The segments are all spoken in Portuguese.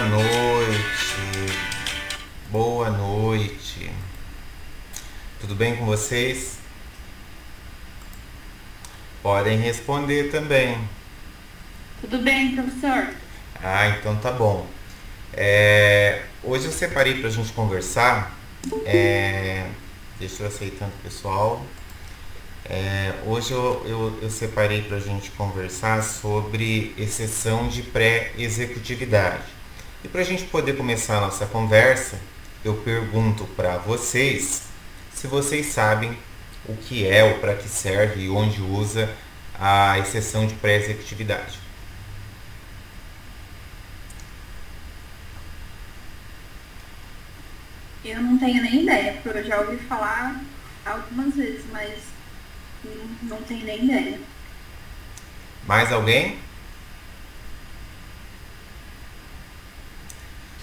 Boa noite. Boa noite. Tudo bem com vocês? Podem responder também. Tudo bem, professor? Ah, então tá bom. Hoje eu separei pra gente conversar. Deixa eu aceitando o pessoal. Hoje eu separei pra gente conversar sobre exceção de pré-executividade. E pra gente poder começar a nossa conversa, eu pergunto para vocês se vocês sabem o que é ou para que serve e onde usa a exceção de pré-executividade. Eu não tenho nem ideia, porque eu já ouvi falar algumas vezes, mas não tenho nem ideia. Mais alguém?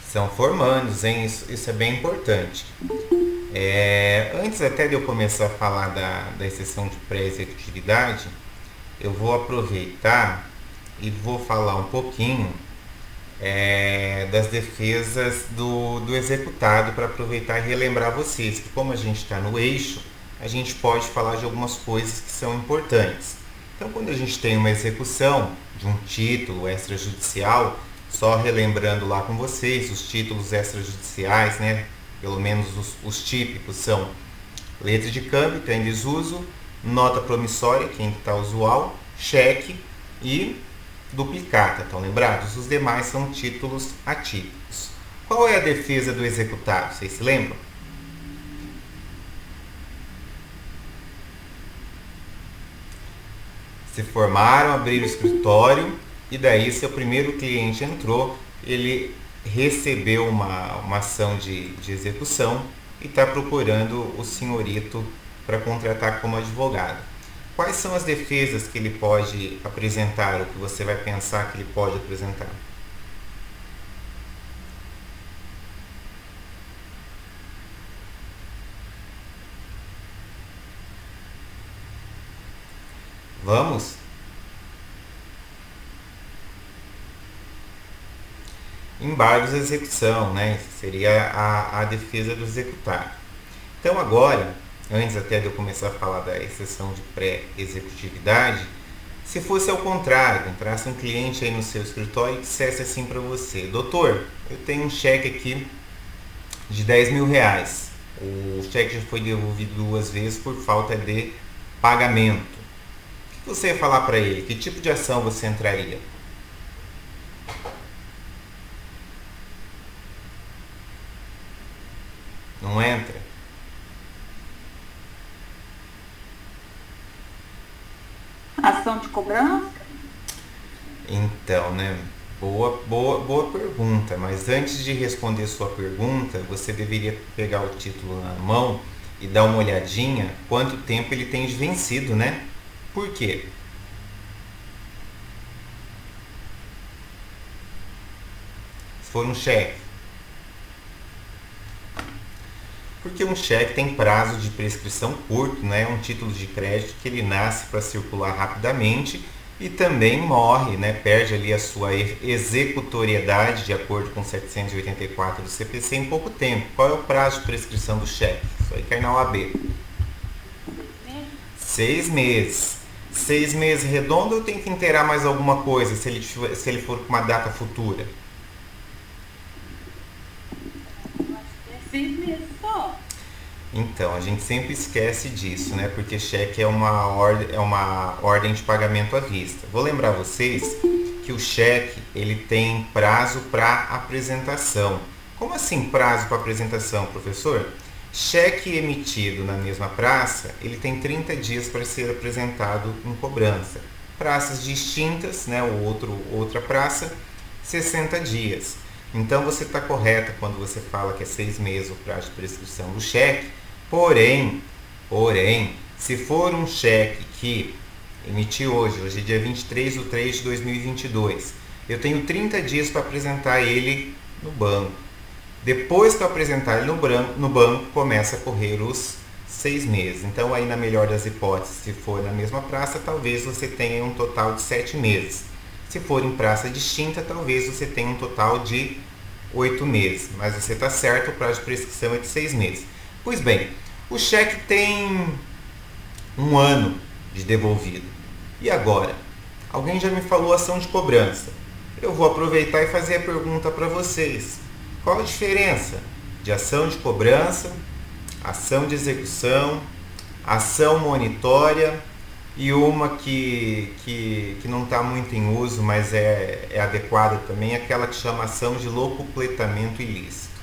São formandos, hein? Isso é bem importante. Antes até de eu começar a falar da exceção de pré-executividade, eu vou aproveitar e vou falar um pouquinho das defesas do executado para aproveitar e relembrar vocês que como a gente está no eixo, a gente pode falar de algumas coisas que são importantes. Então, quando a gente tem uma execução de um título extrajudicial, só relembrando lá com vocês, os títulos extrajudiciais, né? Pelo menos os típicos são letra de câmbio, que está em desuso, nota promissória, que ainda está usual, cheque e duplicata, estão lembrados? Os demais são títulos atípicos. Qual é a defesa do executado? Vocês se lembram? Se formaram, abriram o escritório e daí seu primeiro cliente entrou, ele recebeu uma ação de execução e está procurando o senhorito para contratar como advogado. Quais são as defesas que ele pode apresentar, o que você vai pensar que ele pode apresentar? Vamos? Embargos à execução, né? Seria a defesa do executado. Então agora, antes até de eu começar a falar da exceção de pré-executividade, se fosse ao contrário, entrasse um cliente aí no seu escritório e dissesse assim para você: doutor, eu tenho um cheque aqui de 10 mil reais. O cheque já foi devolvido 2 vezes por falta de pagamento. O que você ia falar para ele? Que tipo de ação você entraria? Não entra? Ação de cobrança? Então, né? Boa pergunta, mas antes de responder sua pergunta, você deveria pegar o título na mão e dar uma olhadinha quanto tempo ele tem de vencido, né? Por quê? Se for um cheque. Porque um cheque tem prazo de prescrição curto, né? É um título de crédito que ele nasce para circular rapidamente e também morre, né? Perde ali a sua executoriedade de acordo com 784 do CPC em pouco tempo. Qual é o prazo de prescrição do cheque? Isso aí cai na OAB. 6 meses. 6 meses redondo ou tem que inteirar mais alguma coisa se ele for com uma data futura? É 6 meses só. Então, a gente sempre esquece disso, né? Porque cheque é uma ordem de pagamento à vista. Vou lembrar vocês que o cheque ele tem prazo para apresentação. Como assim prazo para apresentação, professor? Cheque emitido na mesma praça, ele tem 30 dias para ser apresentado em cobrança. Praças distintas, né? Outra praça, 60 dias. Então você está correta quando você fala que é 6 meses o prazo de prescrição do cheque. Porém, se for um cheque que emiti hoje é dia 23 de 3 de 2022, eu tenho 30 dias para apresentar ele no banco. Depois que eu apresentar ele no banco, começa a correr os 6 meses. Então, aí na melhor das hipóteses, se for na mesma praça, talvez você tenha um total de 7 meses. Se for em praça distinta, talvez você tenha um total de 8 meses. Mas você está certo, o prazo de prescrição é de 6 meses. Pois bem, o cheque tem 1 ano de devolvido. E agora? Alguém já me falou ação de cobrança. Eu vou aproveitar e fazer a pergunta para vocês. Qual a diferença de ação de cobrança, ação de execução, ação monitória e uma que não está muito em uso, mas é adequada também, aquela que chama ação de locupletamento ilícito?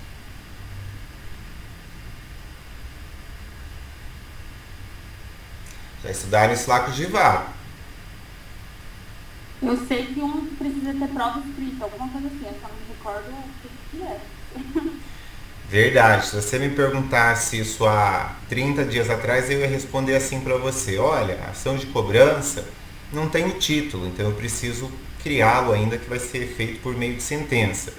Já estudaram isso lá com o Givago? Eu sei que um precisa ter prova escrita, alguma coisa assim, eu só não me recordo o que é. Verdade, se você me perguntasse isso há 30 dias atrás, eu ia responder assim para você: olha, a ação de cobrança não tem o título, então eu preciso criá-lo ainda, que vai ser feito por meio de sentença.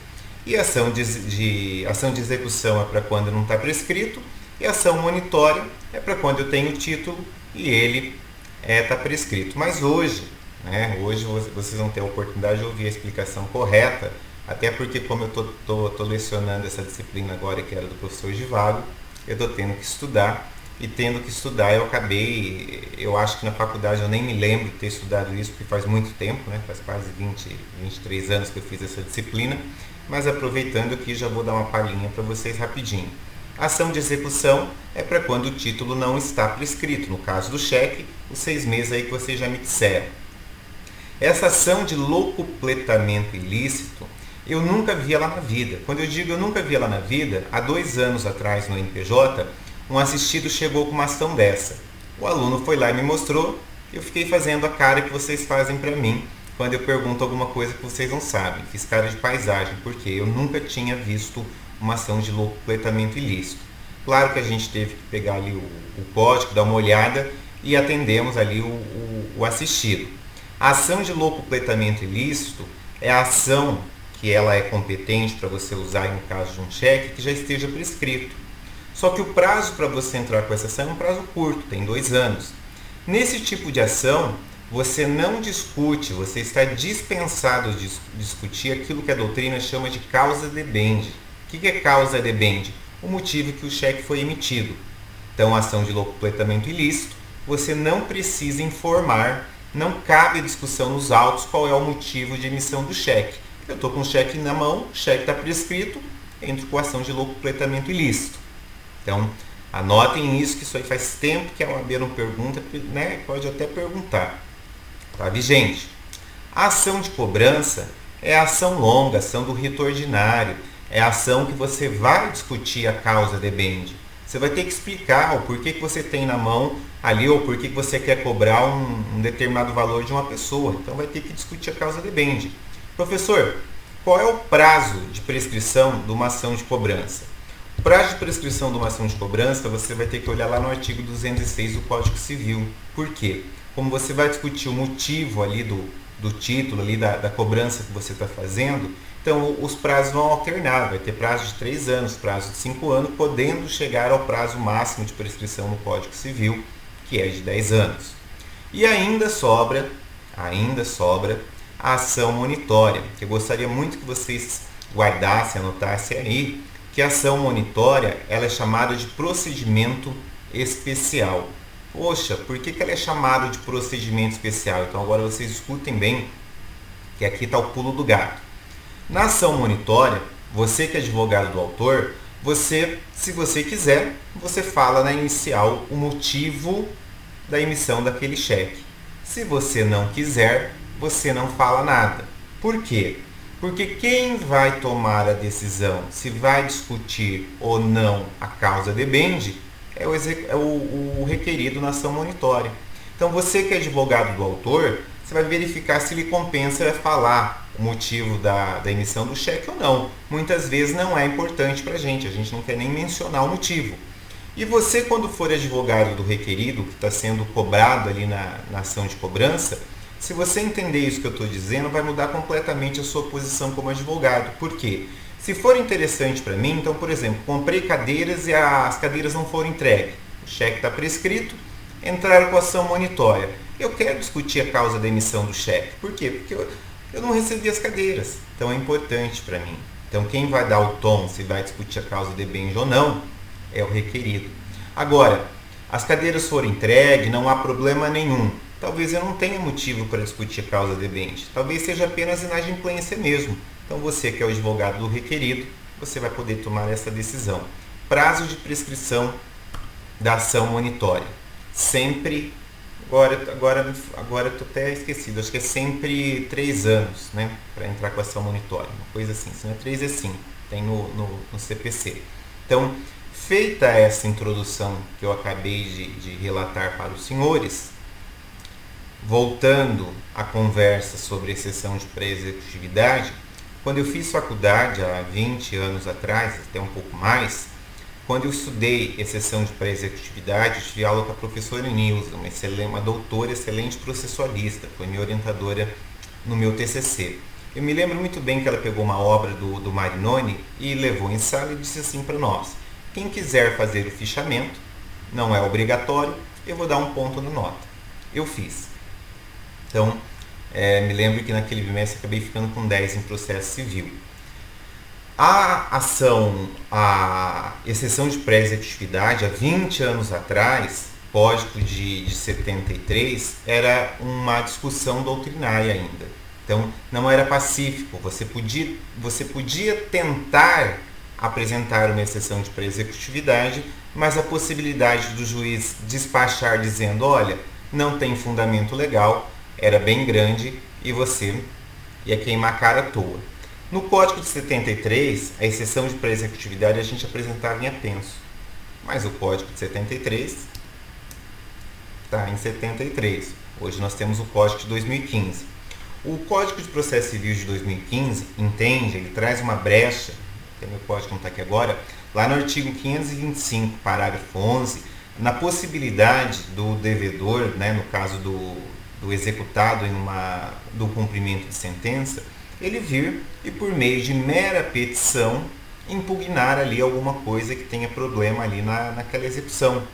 E ação de execução é para quando não está prescrito, e ação monitória é para quando eu tenho o título e ele está prescrito. Mas hoje vocês vão ter a oportunidade de ouvir a explicação correta, até porque, como eu estou lecionando essa disciplina agora, que era do professor Givago, eu estou tendo que estudar, e tendo que estudar eu acho que na faculdade eu nem me lembro de ter estudado isso, porque faz muito tempo, né? Faz quase 23 anos que eu fiz essa disciplina, mas aproveitando aqui já vou dar uma palhinha para vocês rapidinho. A ação de execução é para quando o título não está prescrito, no caso do cheque, os 6 meses aí que vocês já me disseram. Essa ação de locupletamento ilícito, eu nunca vi ela na vida. Quando eu digo eu nunca vi ela na vida, há 2 anos atrás no NPJ, um assistido chegou com uma ação dessa. O aluno foi lá e me mostrou, eu fiquei fazendo a cara que vocês fazem para mim quando eu pergunto alguma coisa que vocês não sabem. Fiz cara de paisagem, porque eu nunca tinha visto uma ação de locupletamento ilícito. Claro que a gente teve que pegar ali o código, dar uma olhada e atendemos ali o assistido. A ação de locupletamento ilícito é a ação que ela é competente para você usar no caso de um cheque que já esteja prescrito. Só que o prazo para você entrar com essa ação é um prazo curto, tem 2 anos. Nesse tipo de ação, você não discute, você está dispensado de discutir aquilo que a doutrina chama de causa debende. O que é causa debende? O motivo que o cheque foi emitido. Então, a ação de locupletamento ilícito, você não precisa informar, não cabe discussão nos autos qual é o motivo de emissão do cheque. Eu estou com o cheque na mão, o cheque está prescrito, entro com a ação de locupletamento ilícito. Então, anotem isso, que isso aí faz tempo que a OAB não pergunta, né? Pode até perguntar. Tá vigente. A ação de cobrança é a ação longa, a ação do rito ordinário, é a ação que você vai discutir a causa debende. Você vai ter que explicar o porquê que você tem na mão ali, ou porquê que você quer cobrar um determinado valor de uma pessoa. Então vai ter que discutir a causa debende. Professor, qual é o prazo de prescrição de uma ação de cobrança? O prazo de prescrição de uma ação de cobrança, você vai ter que olhar lá no artigo 206 do Código Civil. Por quê? Como você vai discutir o motivo ali do título, ali da cobrança que você está fazendo, então os prazos vão alternar. Vai ter prazo de 3 anos, prazo de 5 anos, podendo chegar ao prazo máximo de prescrição no Código Civil, que é de 10 anos. E ainda sobra a ação monitória, que eu gostaria muito que vocês guardassem, anotassem aí, que a ação monitória ela é chamada de procedimento especial. Poxa, por que ela é chamada de procedimento especial? Então agora vocês escutem bem, que aqui está o pulo do gato. Na ação monitória, você que é advogado do autor, se você quiser, você fala na inicial o motivo da emissão daquele cheque. Se você não quiser, você não fala nada. Por quê? Porque quem vai tomar a decisão se vai discutir ou não a causa debende é o requerido na ação monitória. Então você que é advogado do autor, você vai verificar se lhe compensa falar o motivo da emissão do cheque ou não. Muitas vezes não é importante para a gente não quer nem mencionar o motivo. E você, quando for advogado do requerido, que está sendo cobrado ali na ação de cobrança, se você entender isso que eu estou dizendo, vai mudar completamente a sua posição como advogado. Por quê? Se for interessante para mim, então, por exemplo, comprei cadeiras e as cadeiras não foram entregues. O cheque está prescrito, entraram com a ação monitória. Eu quero discutir a causa da emissão do cheque. Por quê? Porque eu não recebi as cadeiras. Então é importante para mim. Então quem vai dar o tom se vai discutir a causa debente ou não é o requerido. Agora, as cadeiras foram entregues, não há problema nenhum. Talvez eu não tenha motivo para discutir a causa debente. Talvez seja apenas inadimplência mesmo. Então você que é o advogado do requerido, você vai poder tomar essa decisão. Prazo de prescrição da ação monitória. Sempre, agora eu estou até esquecido, acho que é sempre 3 anos, né? Para entrar com a ação monitória, uma coisa assim. Se não é 3, é 5, tem no CPC. Então, feita essa introdução que eu acabei de relatar para os senhores, voltando à conversa sobre exceção de pré-executividade, quando eu fiz faculdade há 20 anos atrás, até um pouco mais, quando eu estudei exceção de pré-executividade, eu tive aula com a professora Nilza, uma doutora excelente processualista, foi minha orientadora no meu TCC. Eu me lembro muito bem que ela pegou uma obra do Marinoni e levou em sala e disse assim para nós: quem quiser fazer o fichamento, não é obrigatório, eu vou dar um ponto na nota. Eu fiz. Então, me lembro que naquele bimestre acabei ficando com 10 em processo civil. A exceção de pré-executividade, há 20 anos atrás, Código de 73, era uma discussão doutrinária ainda. Então, não era pacífico. Você podia tentar apresentar uma exceção de pré-executividade, mas a possibilidade do juiz despachar dizendo, olha, não tem fundamento legal, era bem grande e você ia queimar a cara à toa. No Código de 73, a exceção de pré-executividade a gente apresentava em apenso. Mas o Código de 73 está em 73. Hoje nós temos o Código de 2015. O Código de Processo Civil de 2015 ele traz uma brecha, que meu código não está aqui agora, lá no artigo 525, parágrafo 11, na possibilidade do devedor, né, no caso do executado do cumprimento de sentença, ele vir e por meio de mera petição impugnar ali alguma coisa que tenha problema ali naquela execução.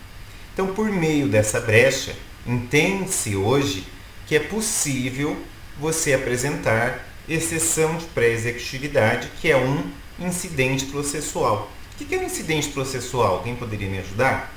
Então, por meio dessa brecha, entende-se hoje que é possível você apresentar exceção de pré-executividade, que é um incidente processual. O que é um incidente processual? Alguém poderia me ajudar?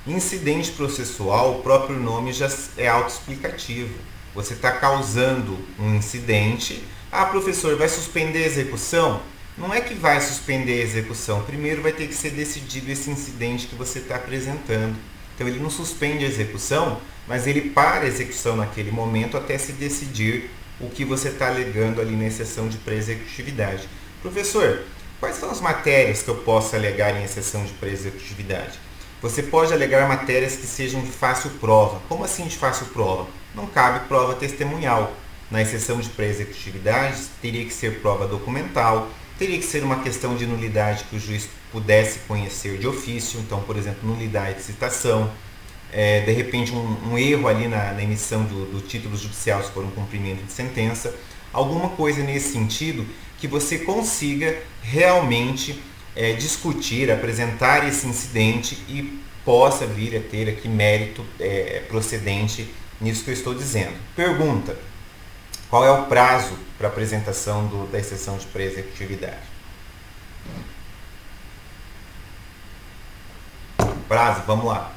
Incidente processual, o próprio nome já é autoexplicativo. Você está causando um incidente. Ah, professor, vai suspender a execução? Não é que vai suspender a execução. Primeiro vai ter que ser decidido esse incidente que você está apresentando. Então ele não suspende a execução, mas ele para a execução naquele momento até se decidir o que você está alegando ali na exceção de pré-executividade. Professor, quais são as matérias que eu posso alegar em exceção de pré-executividade? Você pode alegar matérias que sejam de fácil prova. Como assim de fácil prova? Não cabe prova testemunhal. Na exceção de pré-executividade, teria que ser prova documental, teria que ser uma questão de nulidade que o juiz pudesse conhecer de ofício. Então, por exemplo, nulidade de citação. De repente, um erro ali na emissão do título judicial, se for um cumprimento de sentença. Alguma coisa nesse sentido que você consiga realmente discutir, apresentar esse incidente e possa vir a ter aqui mérito procedente nisso que eu estou dizendo. Pergunta: qual é o prazo para apresentação da exceção de pré-executividade? Prazo, vamos lá.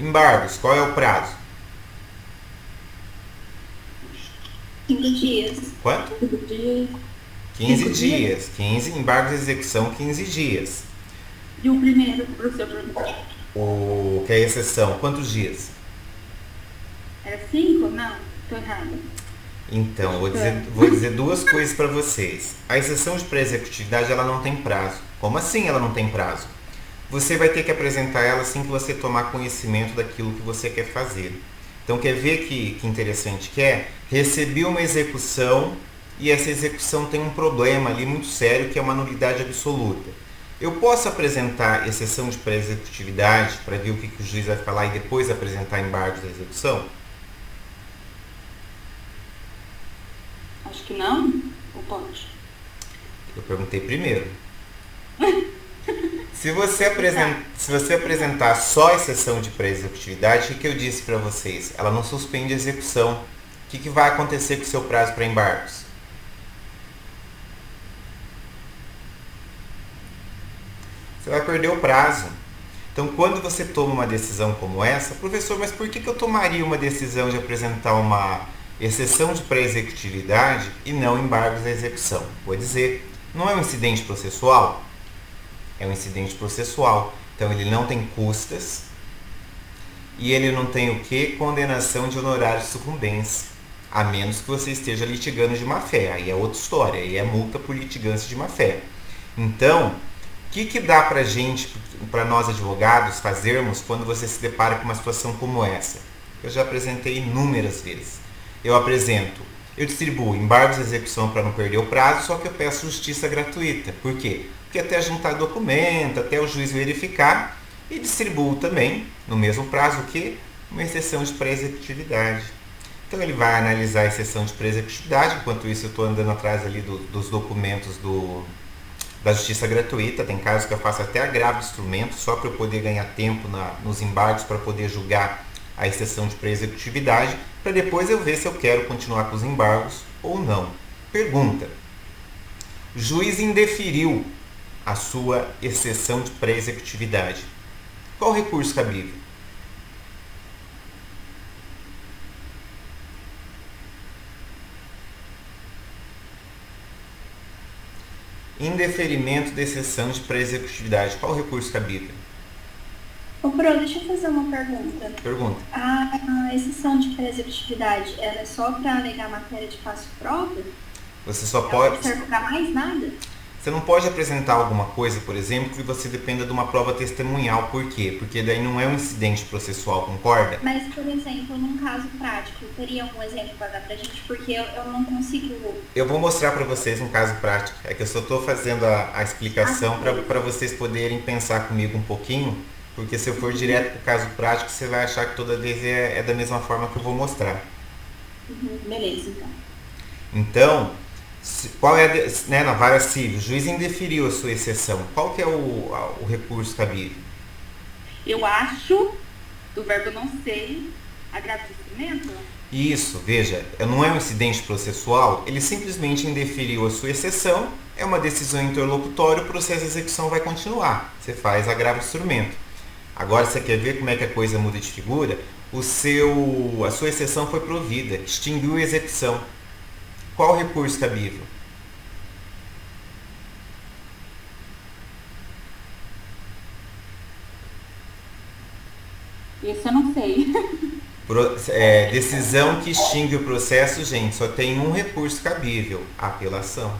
Embargos, qual é o prazo? 5 dias. Quanto? 15 dias. 15 embargos de execução, 15 dias. E o primeiro, professor, Que é a exceção, quantos dias? era 5? Não, estou errada. Então, vou dizer duas coisas para vocês. A exceção de pré-executividade, ela não tem prazo. Como assim ela não tem prazo? Você vai ter que apresentar ela assim que você tomar conhecimento daquilo que você quer fazer. Então, quer ver que interessante que é? Recebi uma execução e essa execução tem um problema ali muito sério, que é uma nulidade absoluta. Eu posso apresentar exceção de pré-executividade para ver o que o juiz vai falar e depois apresentar embargos da execução? Acho que não. Ou pode? Eu perguntei primeiro. Se você apresentar só a exceção de pré-executividade, o que eu disse para vocês? Ela não suspende a execução. O que vai acontecer com o seu prazo para embargos? Você vai perder o prazo. Então, quando você toma uma decisão como essa, professor, mas por que eu tomaria uma decisão de apresentar uma exceção de pré-executividade e não embargos à execução? Vou dizer, não é um incidente processual? É um incidente processual. Então, ele não tem custas e ele não tem o que? Condenação de honorários de sucumbência. A menos que você esteja litigando de má-fé. Aí é outra história. Aí é multa por litigância de má-fé. Então, o que dá pra gente, para nós advogados, fazermos quando você se depara com uma situação como essa? Eu já apresentei inúmeras vezes. Eu distribuo embargos de execução para não perder o prazo, só que eu peço justiça gratuita. Por quê? Porque até juntar documento, até o juiz verificar, e distribuo também, no mesmo prazo, uma exceção de pré-executividade. Então ele vai analisar a exceção de pré-executividade, enquanto isso eu estou andando atrás ali dos documentos da justiça gratuita. Tem casos que eu faço até agravo de instrumento, só para eu poder ganhar tempo nos embargos, para poder julgar a exceção de pré-executividade, para depois eu ver se eu quero continuar com os embargos ou não. Pergunta: o juiz indeferiu a sua exceção de pré-executividade. Qual o recurso cabível? Indeferimento da exceção de pré-executividade. Qual o recurso cabível? Ô, Pro, deixa eu fazer uma pergunta. Pergunta. A exceção de pré-executividade, ela é só para alegar matéria de fácil prova? Você só Ela pode... não serve para mais nada? Você não pode apresentar alguma coisa, por exemplo, que você dependa de uma prova testemunhal. Por quê? Porque daí não é um incidente processual, concorda? Mas, por exemplo, num caso prático, teria um exemplo para dar pra gente? Porque eu não consigo... Eu vou mostrar para vocês um caso prático. É que eu só estou fazendo a explicação para vocês poderem pensar comigo um pouquinho. Porque se eu for direto para o caso prático, você vai achar que toda vez é da mesma forma que eu vou mostrar. Beleza, então. Então, qual é na vara civil? O juiz indeferiu a sua exceção. Qual que é o recurso cabível? Eu acho, do verbo não sei, agravo de instrumento? Isso, veja, não é um incidente processual, ele simplesmente indeferiu a sua exceção, é uma decisão interlocutória, o processo de execução vai continuar. Você faz agravo de instrumento. Agora você quer ver como é que a coisa muda de figura? A sua exceção foi provida, extinguiu a execução. Qual o recurso cabível? Isso eu não sei. Decisão que extingue o processo, gente, só tem um recurso cabível: apelação.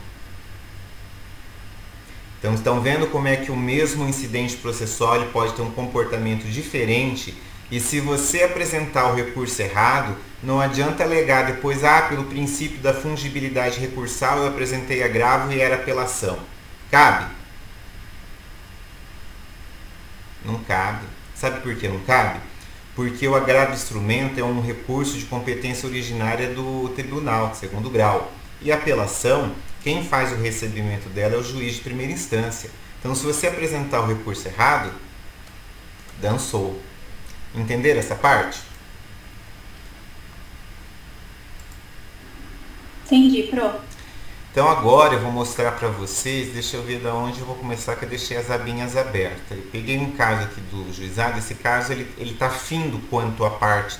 Então, estão vendo como é que o mesmo incidente processual ele pode ter um comportamento diferente, e se você apresentar o recurso errado, não adianta alegar depois, pelo princípio da fungibilidade recursal eu apresentei agravo e era apelação. Cabe? Não cabe. Sabe por que não cabe? Porque o agravo de instrumento é um recurso de competência originária do tribunal, de segundo grau. E a apelação, quem faz o recebimento dela é o juiz de primeira instância. Então, se você apresentar o recurso errado, dançou. Entenderam essa parte? Entendi, Pro. Então agora eu vou mostrar para vocês, deixa eu ver de onde eu vou começar, que eu deixei as abinhas abertas. Eu peguei um caso aqui do juizado, esse caso ele está findo quanto à parte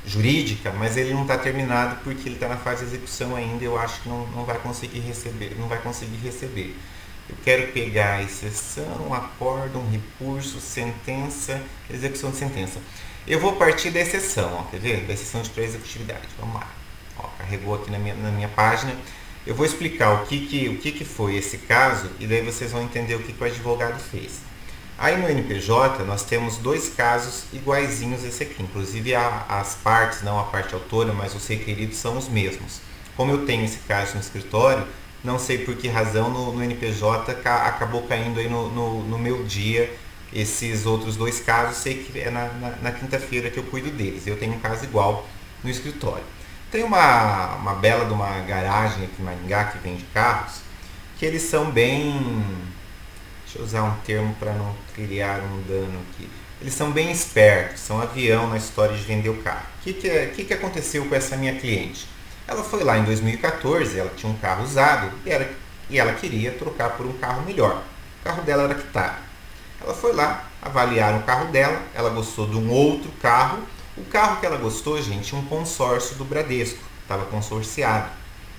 jurídica, mas ele não está terminado porque ele está na fase de execução ainda, eu acho que não vai conseguir receber. Eu quero pegar a exceção, acórdão, recurso, sentença, execução de sentença. Eu vou partir da exceção, quer ver? Da exceção de pré-executividade. Vamos lá. Carregou aqui na minha página. Eu vou explicar o que foi esse caso e daí vocês vão entender o que o advogado fez. Aí no NPJ nós temos dois casos iguaizinhos esse aqui. Inclusive as partes, não a parte autora, mas os requeridos são os mesmos. Como eu tenho esse caso no escritório, não sei por que razão no NPJ acabou caindo aí no meu dia esses outros dois casos. Sei que é na quinta-feira que eu cuido deles. Eu tenho um caso igual no escritório. Tem uma bela de uma garagem aqui em Maringá que vende carros, que eles são bem... deixa eu usar um termo para não criar um dano aqui. Eles são bem espertos, são avião na história de vender o carro. O que aconteceu com essa minha cliente? Ela foi lá em 2014, ela tinha um carro usado e ela queria trocar por um carro melhor. O carro dela era quitado. Ela foi lá, avaliaram o carro dela, ela gostou de um outro carro. O carro que ela gostou, gente, tinha um consórcio do Bradesco, estava consorciado.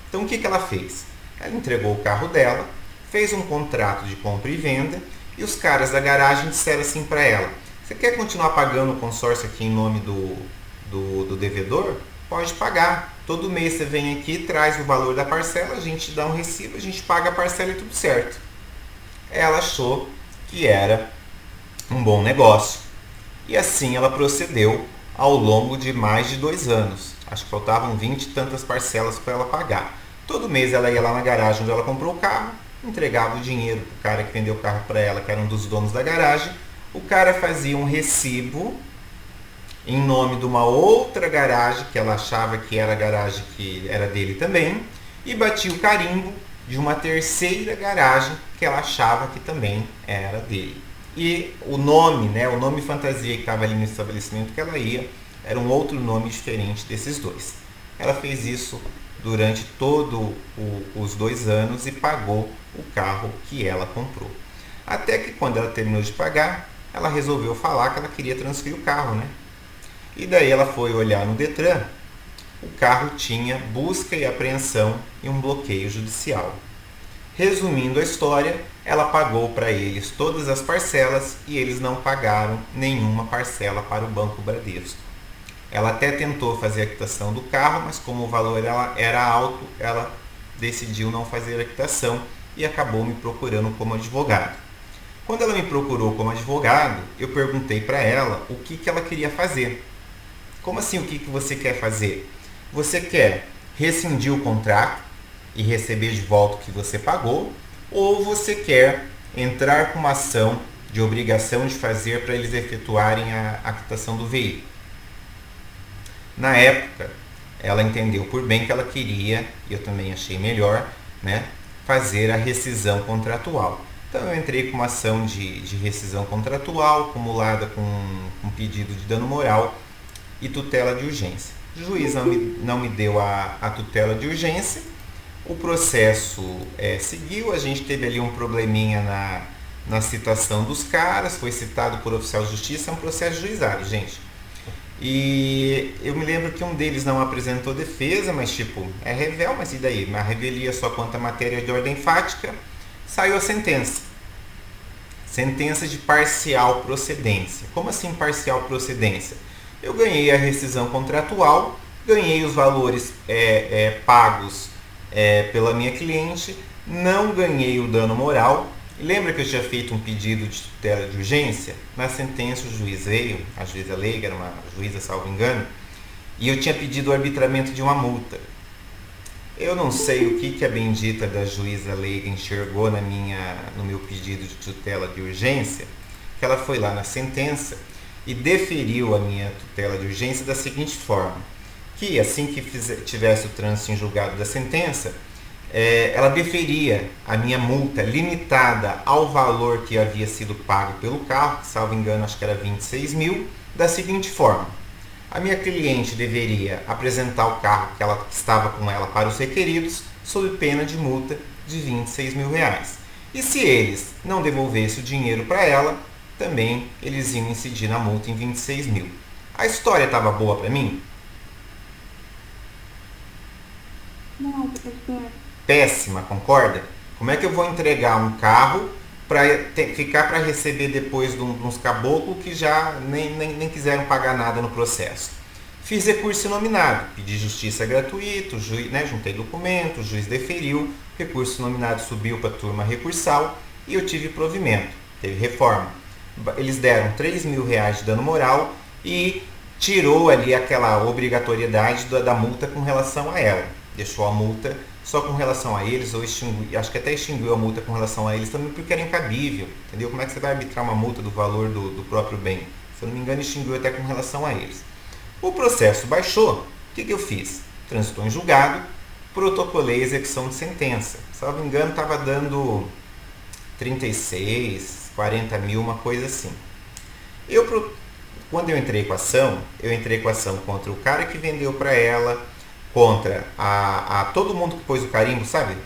Então o que ela fez? Ela entregou o carro dela, fez um contrato de compra e venda e os caras da garagem disseram assim para ela: você quer continuar pagando o consórcio aqui em nome do devedor? Pode pagar. Todo mês você vem aqui, traz o valor da parcela, a gente dá um recibo, a gente paga a parcela e tudo certo. Ela achou que era um bom negócio. E assim ela procedeu ao longo de mais de 2 anos. Acho que faltavam 20 e tantas parcelas para ela pagar. Todo mês ela ia lá na garagem onde ela comprou o carro, entregava o dinheiro para o cara que vendeu o carro para ela, que era um dos donos da garagem. O cara fazia um recibo em nome de uma outra garagem, que ela achava que era a garagem que era dele também, e batia o carimbo de uma terceira garagem que ela achava que também era dele. E o nome, o nome fantasia que estava ali no estabelecimento que ela ia, era um outro nome diferente desses dois. Ela fez isso durante todos os 2 anos e pagou o carro que ela comprou. Até que quando ela terminou de pagar, ela resolveu falar que ela queria transferir o carro, né? E daí ela foi olhar no Detran, o carro tinha busca e apreensão e um bloqueio judicial. Resumindo a história, ela pagou para eles todas as parcelas e eles não pagaram nenhuma parcela para o Banco Bradesco. Ela até tentou fazer a quitação do carro, mas como o valor era alto, ela decidiu não fazer a quitação e acabou me procurando como advogado. Quando ela me procurou como advogado, eu perguntei para ela o que ela queria fazer. Como assim o que você quer fazer? Você quer rescindir o contrato e receber de volta o que você pagou? Ou você quer entrar com uma ação de obrigação de fazer para eles efetuarem a quitação do veículo? Na época, ela entendeu por bem que ela queria, e eu também achei melhor, fazer a rescisão contratual. Então eu entrei com uma ação de rescisão contratual, acumulada com um pedido de dano moral e tutela de urgência. O juiz não me deu a tutela de urgência, o processo seguiu, a gente teve ali um probleminha na citação dos caras, foi citado por oficial de justiça, é um processo juizado, gente. E eu me lembro que um deles não apresentou defesa, mas é revel, mas e daí? A revelia só quanto a matéria de ordem fática, saiu a sentença. Sentença de parcial procedência. Como assim parcial procedência? Eu ganhei a rescisão contratual, ganhei os valores pagos pela minha cliente, não ganhei o dano moral. Lembra que eu tinha feito um pedido de tutela de urgência? Na sentença o juiz veio, a juíza leiga, era uma juíza, salvo engano, e eu tinha pedido o arbitramento de uma multa. Eu não sei o que a bendita da juíza leiga enxergou no meu pedido de tutela de urgência, que ela foi lá na sentença e deferiu a minha tutela de urgência da seguinte forma: que assim que tivesse o trânsito em julgado da sentença, ela deferia a minha multa limitada ao valor que havia sido pago pelo carro, que, salvo engano, acho que era 26 mil, da seguinte forma: a minha cliente deveria apresentar o carro que estava com ela para os requeridos, sob pena de multa de 26 mil reais. E se eles não devolvessem o dinheiro para ela, também eles iam incidir na multa em 26 mil. A história estava boa para mim? Não, professor. Péssima, concorda? Como é que eu vou entregar um carro para ficar para receber depois de uns caboclos que já nem quiseram pagar nada no processo? Fiz recurso nominado, pedi justiça gratuita, juntei documento, o juiz deferiu, recurso nominado subiu para a turma recursal e eu tive provimento, teve reforma. Eles deram 3 mil reais de dano moral e tirou ali aquela obrigatoriedade da multa com relação a ela. Deixou a multa só com relação a eles, ou acho que até extinguiu a multa com relação a eles também, porque era incabível, entendeu? Como é que você vai arbitrar uma multa do valor do próprio bem? Se eu não me engano, extinguiu até com relação a eles. O processo baixou, o que eu fiz? Transitou em julgado, protocolei a execução de sentença. Se eu não me engano, estava dando 36, 40 mil, uma coisa assim. Quando eu entrei com a ação contra o cara que vendeu para ela, contra a todo mundo que pôs o carimbo, sabe?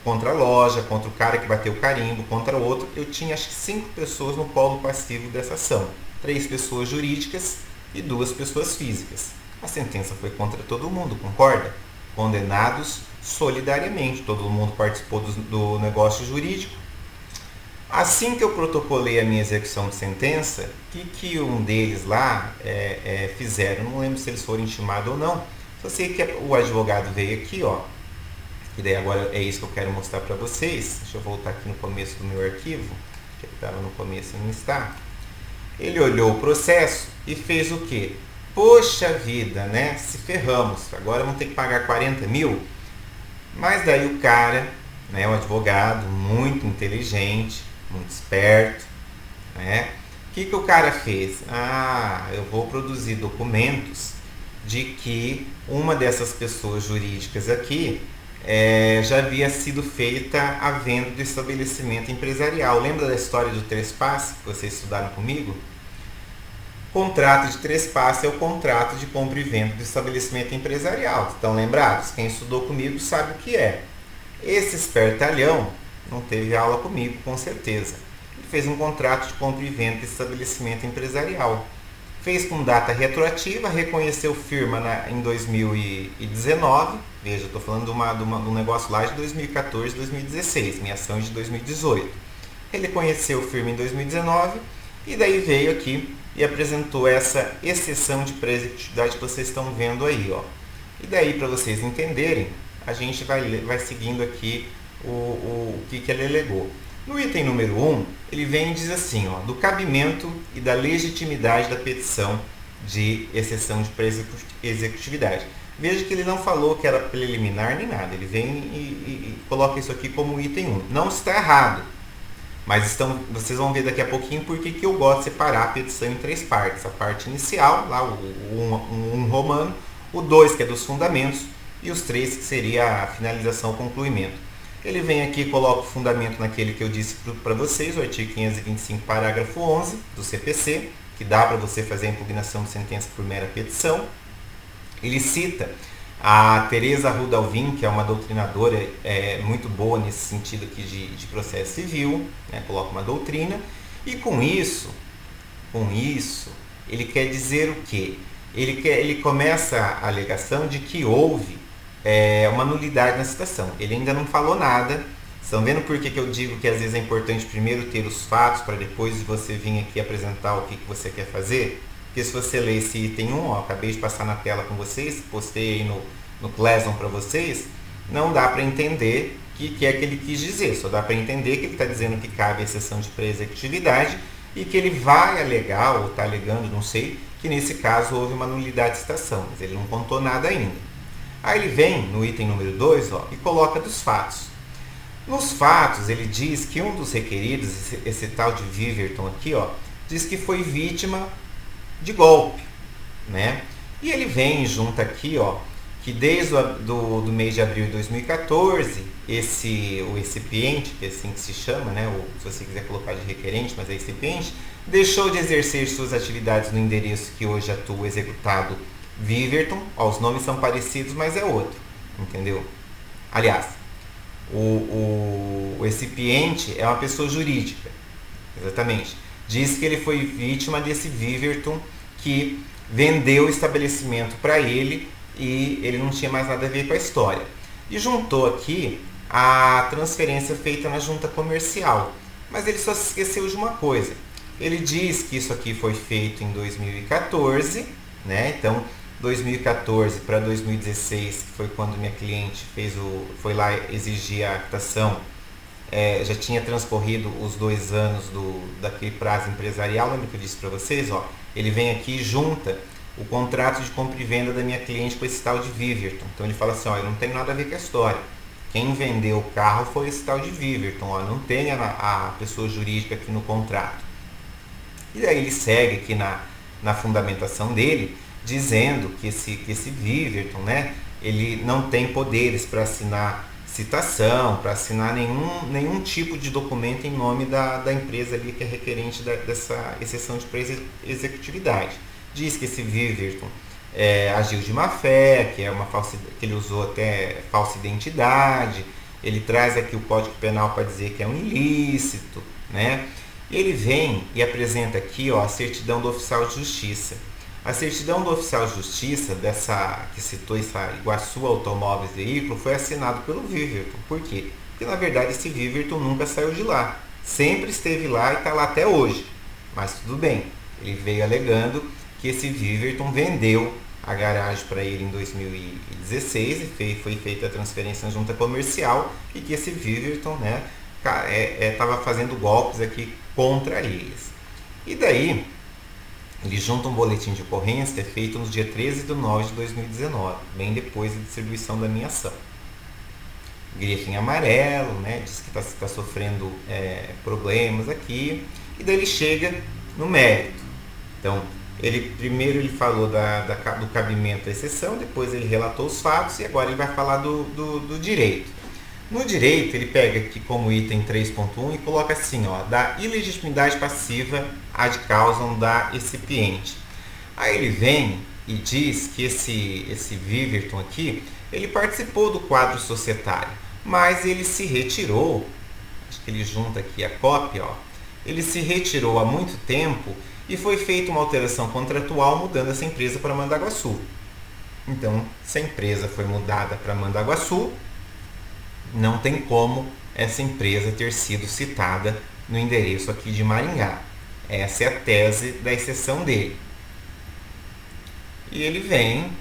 Contra a loja, contra o cara que bateu o carimbo, contra o outro. Eu tinha acho que 5 pessoas no polo passivo dessa ação. 3 pessoas jurídicas e 2 pessoas físicas. A sentença foi contra todo mundo, concorda? Condenados solidariamente. Todo mundo participou do negócio jurídico. Assim que eu protocolei a minha execução de sentença, o que um deles lá fizeram? Não lembro se eles foram intimados ou não. Só sei que o advogado veio aqui, ó. E daí agora é isso que eu quero mostrar para vocês. Deixa eu voltar aqui no começo do meu arquivo, que estava no começo e não está. Ele olhou o processo e fez o quê? Poxa vida, né? Se ferramos, agora vamos ter que pagar 40 mil. Mas daí o cara, né, o advogado, muito inteligente, muito esperto, né? O que o cara fez? Eu vou produzir documentos de que uma dessas pessoas jurídicas aqui já havia sido feita a venda do estabelecimento empresarial. Lembra da história do trespasse que vocês estudaram comigo? Contrato de trespasse é o contrato de compra e venda do estabelecimento empresarial. Estão lembrados? Quem estudou comigo sabe o que é. Esse espertalhão não teve aula comigo, com certeza. Ele fez um contrato de compra e venda de estabelecimento empresarial. Fez com data retroativa, reconheceu firma em 2019. Veja, estou falando de um negócio lá de 2014, 2016. Minha ação é de 2018. Ele reconheceu firma em 2019 e daí veio aqui e apresentou essa exceção de pré-executividade que vocês estão vendo aí, ó. E daí, para vocês entenderem, a gente vai seguindo aqui o que ele alegou. No item número 1, ele vem e diz assim, ó, do cabimento e da legitimidade da petição de exceção de pré-executividade. Veja que ele não falou que era preliminar nem nada, ele vem e coloca isso aqui como item 1. Não está errado, mas vocês vão ver daqui a pouquinho porque que eu gosto de separar a petição em 3 partes. A parte inicial, lá o 1 romano, o 2 que é dos fundamentos e os 3 que seria a finalização, o concluimento. Ele vem aqui e coloca o fundamento naquele que eu disse para vocês, o artigo 525, parágrafo 11 do CPC, que dá para você fazer a impugnação de sentença por mera petição. Ele cita a Teresa Arruda Alvim, que é uma doutrinadora muito boa nesse sentido aqui de processo civil, né? Coloca uma doutrina, e com isso, ele quer dizer o quê? Ele começa a alegação de que houve uma nulidade na citação. Ele ainda não falou nada. Estão vendo por que eu digo que às vezes é importante primeiro ter os fatos para depois você vir aqui apresentar o que você quer fazer? Porque se você ler esse item 1, acabei de passar na tela com vocês, postei aí no Classroom para vocês, não dá para entender o que é que ele quis dizer. Só dá para entender que ele está dizendo que cabe a exceção de pré-executividade e que ele vai alegar, ou está alegando, não sei, que nesse caso houve uma nulidade de citação, mas ele não contou nada ainda. Aí ele vem no item número 2, ó, e coloca dos fatos. Nos fatos, ele diz que um dos requeridos, esse tal de Viverton aqui, ó, diz que foi vítima de golpe, né? E ele vem e junta aqui, ó, que desde do mês de abril de 2014, o recipiente, que é assim que se chama, né? Ou se você quiser colocar de requerente, mas é recipiente, deixou de exercer suas atividades no endereço que hoje atua executado Viverton. Ó, os nomes são parecidos, mas é outro, entendeu? Aliás, o recipiente é uma pessoa jurídica, exatamente. Diz que ele foi vítima desse Viverton que vendeu o estabelecimento para ele e ele não tinha mais nada a ver com a história. E juntou aqui a transferência feita na junta comercial. Mas ele só se esqueceu de uma coisa. Ele diz que isso aqui foi feito em 2014, né? Então, 2014 para 2016, que foi quando minha cliente foi lá exigir a quitação, já tinha transcorrido os 2 anos daquele prazo empresarial. Lembra que eu disse para vocês? Ó, ele vem aqui e junta o contrato de compra e venda da minha cliente com esse tal de Viverton. Então ele fala assim, ó, eu não tenho nada a ver com a história. Quem vendeu o carro foi esse tal de Viverton, ó, não tem a pessoa jurídica aqui no contrato. E daí ele segue aqui na fundamentação dele, dizendo que esse Viverton, né, ele não tem poderes para assinar citação, para assinar nenhum tipo de documento em nome da empresa ali que é requerente dessa exceção de pré-executividade. Diz que esse Viverton agiu de má fé, que que ele usou até falsa identidade. Ele traz aqui o Código Penal para dizer que é um ilícito, né? E ele vem e apresenta aqui, ó, a certidão do oficial de justiça. A certidão do oficial de justiça, que citou essa Iguaçu Automóveis e Veículo, foi assinado pelo Viverton. Por quê? Porque na verdade esse Viverton nunca saiu de lá. Sempre esteve lá e está lá até hoje. Mas tudo bem, ele veio alegando que esse Viverton vendeu a garagem para ele em 2016 e foi feita a transferência na junta comercial e que esse Viverton, né, estava fazendo golpes aqui contra eles. E daí ele junta um boletim de ocorrência feito no dia 13/9/2019, bem depois da distribuição da minha ação. Grife em amarelo, né, diz que está sofrendo problemas aqui, e daí ele chega no mérito. Então, primeiro ele falou do cabimento da exceção, depois ele relatou os fatos e agora ele vai falar do direito. No direito, ele pega aqui como item 3.1 e coloca assim, ó, da ilegitimidade passiva ad causam da recipiente. Aí ele vem e diz que esse Viverton aqui, ele participou do quadro societário, mas ele se retirou, acho que ele junta aqui a cópia, ó, ele se retirou há muito tempo e foi feita uma alteração contratual mudando essa empresa para Mandaguaçu. Então, se a empresa foi mudada para Mandaguaçu, não tem como essa empresa ter sido citada no endereço aqui de Maringá. Essa é a tese da exceção dele. E ele vem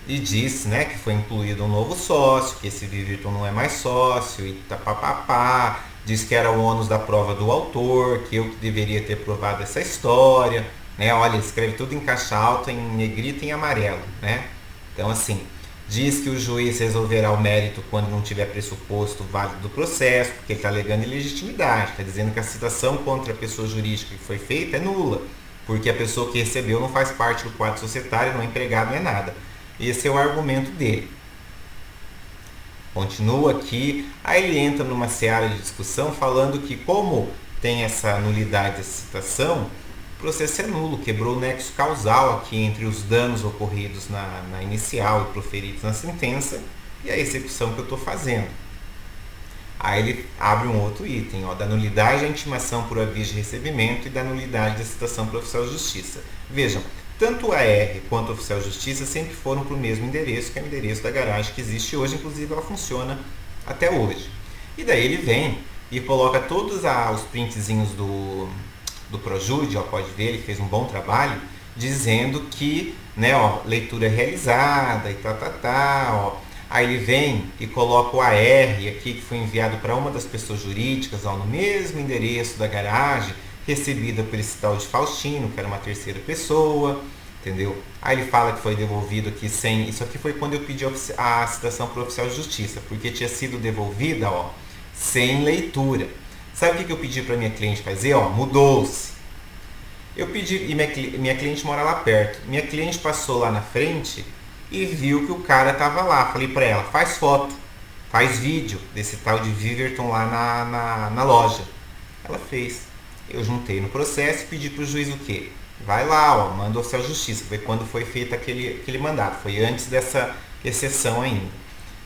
e diz, né, que foi incluído um novo sócio, que esse Viverton não é mais sócio, e papapá, diz que era o ônus da prova do autor, que eu que deveria ter provado essa história, né? Olha, ele escreve tudo em caixa alta, em negrito e em amarelo, né? Então, assim, diz que o juiz resolverá o mérito quando não tiver pressuposto válido do processo, porque ele está alegando ilegitimidade, está dizendo que a citação contra a pessoa jurídica que foi feita é nula, porque a pessoa que recebeu não faz parte do quadro societário, não é empregado, não é nada. Esse é o argumento dele. Continua aqui, aí ele entra numa seara de discussão falando que como tem essa nulidade dessa citação, o processo é nulo, quebrou o nexo causal aqui entre os danos ocorridos na inicial e proferidos na sentença e a execução que eu estou fazendo. Aí ele abre um outro item, ó, da nulidade da intimação por aviso de recebimento e da nulidade da citação para o oficial de justiça. Vejam, tanto a R quanto o oficial de justiça sempre foram para o mesmo endereço, que é o endereço da garagem que existe hoje, inclusive ela funciona até hoje. E daí ele vem e coloca todos os printzinhos do Projude, ó, pode ver, ele fez um bom trabalho, dizendo que, né, ó, leitura realizada e ó. Aí ele vem e coloca o AR aqui, que foi enviado para uma das pessoas jurídicas, ó, no mesmo endereço da garagem, recebida por esse tal de Faustino, que era uma terceira pessoa, entendeu? Aí ele fala que foi devolvido aqui sem... Isso aqui foi quando eu pedi a citação para o oficial de justiça, porque tinha sido devolvida, ó, sem leitura. Sabe o que eu pedi para minha cliente fazer? Ó, mudou-se. Eu pedi, e minha cliente mora lá perto. Minha cliente passou lá na frente e viu que o cara estava lá. Falei para ela, faz foto, faz vídeo desse tal de Viverton lá na loja. Ela fez. Eu juntei no processo e pedi para o juiz o quê? Vai lá, ó, manda o oficial de justiça. Foi quando foi feito aquele mandato. Foi antes dessa exceção ainda.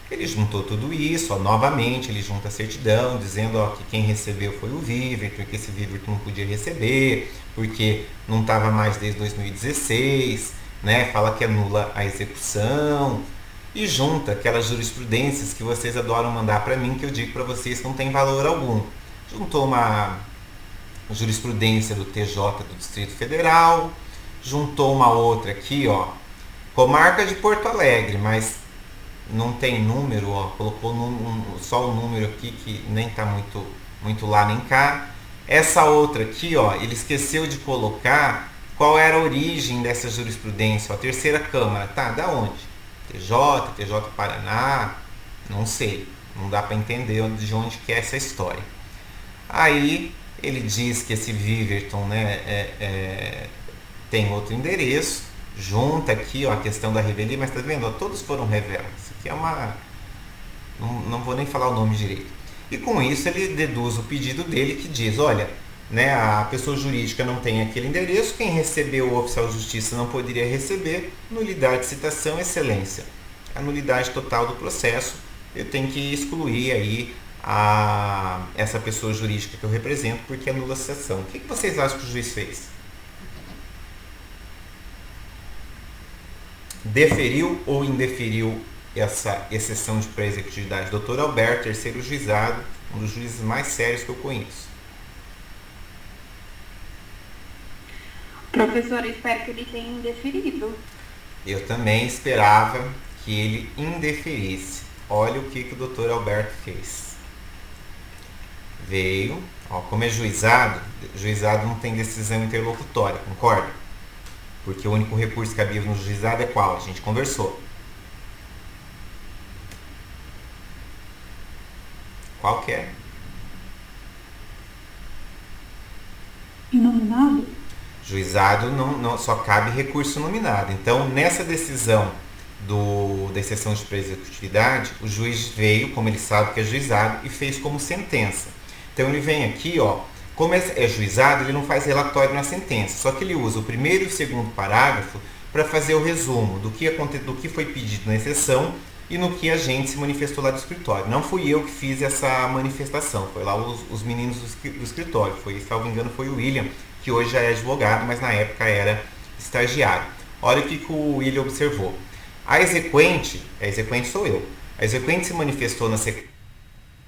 Ele juntou tudo isso, ó, novamente, ele junta a certidão, dizendo, ó, que quem recebeu foi o Viverton, que esse Viverton não podia receber, porque não estava mais desde 2016, né? Fala que anula a execução, e junta aquelas jurisprudências que vocês adoram mandar para mim, que eu digo para vocês que não tem valor algum. Juntou uma jurisprudência do TJ do Distrito Federal, juntou uma outra aqui, ó, comarca de Porto Alegre, mas não tem número, ó, colocou só o número aqui que nem está muito lá nem cá. Essa outra aqui, ó, ele esqueceu de colocar qual era a origem dessa jurisprudência, ó, a terceira Câmara, tá, da onde? TJ Paraná, não sei, não dá para entender de onde que é essa história. Aí ele diz que esse Viverton, né, tem outro endereço, junta aqui, ó, a questão da revelia, mas tá vendo, ó, todos foram revelados. Isso aqui é não vou nem falar o nome direito. E com isso ele deduz o pedido dele que diz, olha, né, a pessoa jurídica não tem aquele endereço, quem recebeu o oficial de justiça não poderia receber, nulidade de citação, excelência. A nulidade total do processo, eu tenho que excluir aí essa pessoa jurídica que eu represento, porque anula a citação. O que vocês acham que o juiz fez? Deferiu ou indeferiu essa exceção de pré-executividade? Doutor Alberto, terceiro juizado, um dos juízes mais sérios que eu conheço. Professora, eu espero que ele tenha indeferido. Eu também esperava que ele indeferisse. Olha o que o doutor Alberto fez. Veio, ó, como é juizado não tem decisão interlocutória, concorda? Porque o único recurso cabível no juizado é qual? A gente conversou. Qual que é? Inominado? Juizado não só cabe recurso nominado. Então, nessa decisão da exceção de pré-executividade, o juiz veio, como ele sabe que é juizado, e fez como sentença. Então, ele vem aqui, ó, como é juizado, ele não faz relatório na sentença, só que ele usa o primeiro e o segundo parágrafo para fazer o resumo do que foi pedido na exceção e no que a gente se manifestou lá do escritório. Não fui eu que fiz essa manifestação, foi lá os meninos do escritório, salvo engano foi o William, que hoje já é advogado, mas na época era estagiário. Olha o que o William observou. A exequente sou eu, a exequente se manifestou na secretaria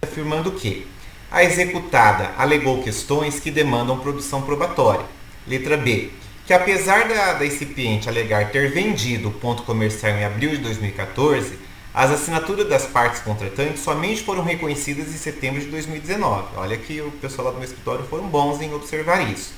afirmando o quê? A executada alegou questões que demandam produção probatória. Letra B. Que apesar da incipiente alegar ter vendido o ponto comercial em abril de 2014, as assinaturas das partes contratantes somente foram reconhecidas em setembro de 2019. Olha que o pessoal lá do meu escritório foram bons em observar isso.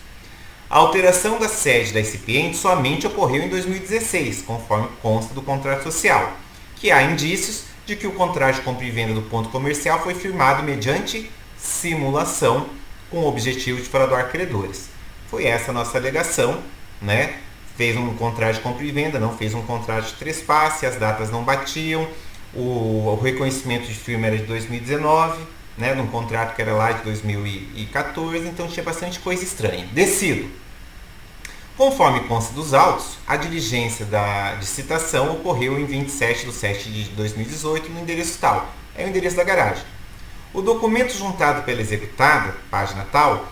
A alteração da sede da incipiente somente ocorreu em 2016, conforme consta do contrato social, que há indícios de que o contrato de compra e venda do ponto comercial foi firmado mediante simulação com o objetivo de fraudar credores. Foi essa a nossa alegação, né? Fez um contrato de compra e venda, não fez um contrato de trespasse, as datas não batiam, o reconhecimento de firma era de 2019, né? Num contrato que era lá de 2014, então tinha bastante coisa estranha. Decido. Conforme consta dos autos, a diligência de citação ocorreu em 27/7 de 2018 no endereço tal, é o endereço da garagem. O documento juntado pela executada, página tal,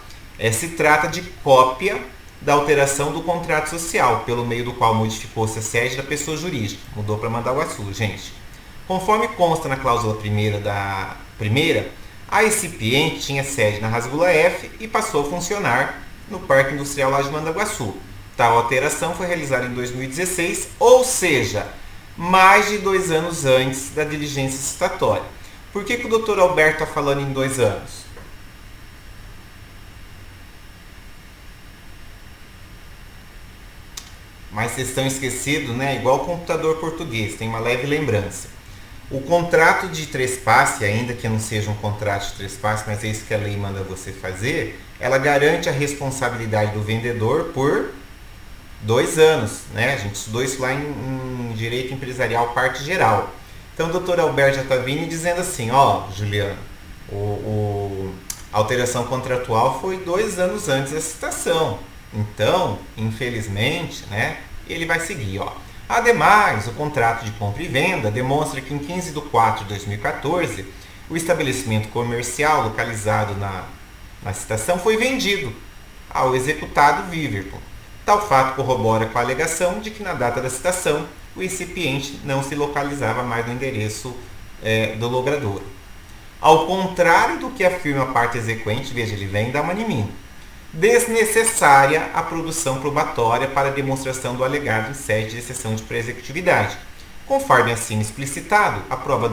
se trata de cópia da alteração do contrato social, pelo meio do qual modificou-se a sede da pessoa jurídica. Mudou para Mandaguaçu, gente. Conforme consta na cláusula primeira, a incipiente tinha sede na Rasgula F e passou a funcionar no Parque Industrial lá de Mandaguaçu. Tal alteração foi realizada em 2016, ou seja, mais de 2 anos antes da diligência citatória. Por que o doutor Alberto está falando em 2 anos? Mas vocês estão esquecidos, né? Igual o computador português, tem uma leve lembrança. O contrato de trespasse, ainda que não seja um contrato de trespasse, mas é isso que a lei manda você fazer, ela garante a responsabilidade do vendedor por 2 anos, né? A gente estudou isso lá em Direito Empresarial, parte geral. Então o doutor Alberto já está vindo e dizendo assim, ó, Juliano, a alteração contratual foi 2 anos antes da citação. Então, infelizmente, né, ele vai seguir, ó. Ademais, o contrato de compra e venda demonstra que em 15/4 de 2014, o estabelecimento comercial localizado na citação foi vendido ao executado Viverton. Tal fato corrobora com a alegação de que na data da citação, o incipiente não se localizava mais no endereço do logradouro. Ao contrário do que afirma a parte exequente, veja, ele vem da Manimim, desnecessária a produção probatória para a demonstração do alegado em sede de exceção de pré-executividade. Conforme assim explicitado, a prova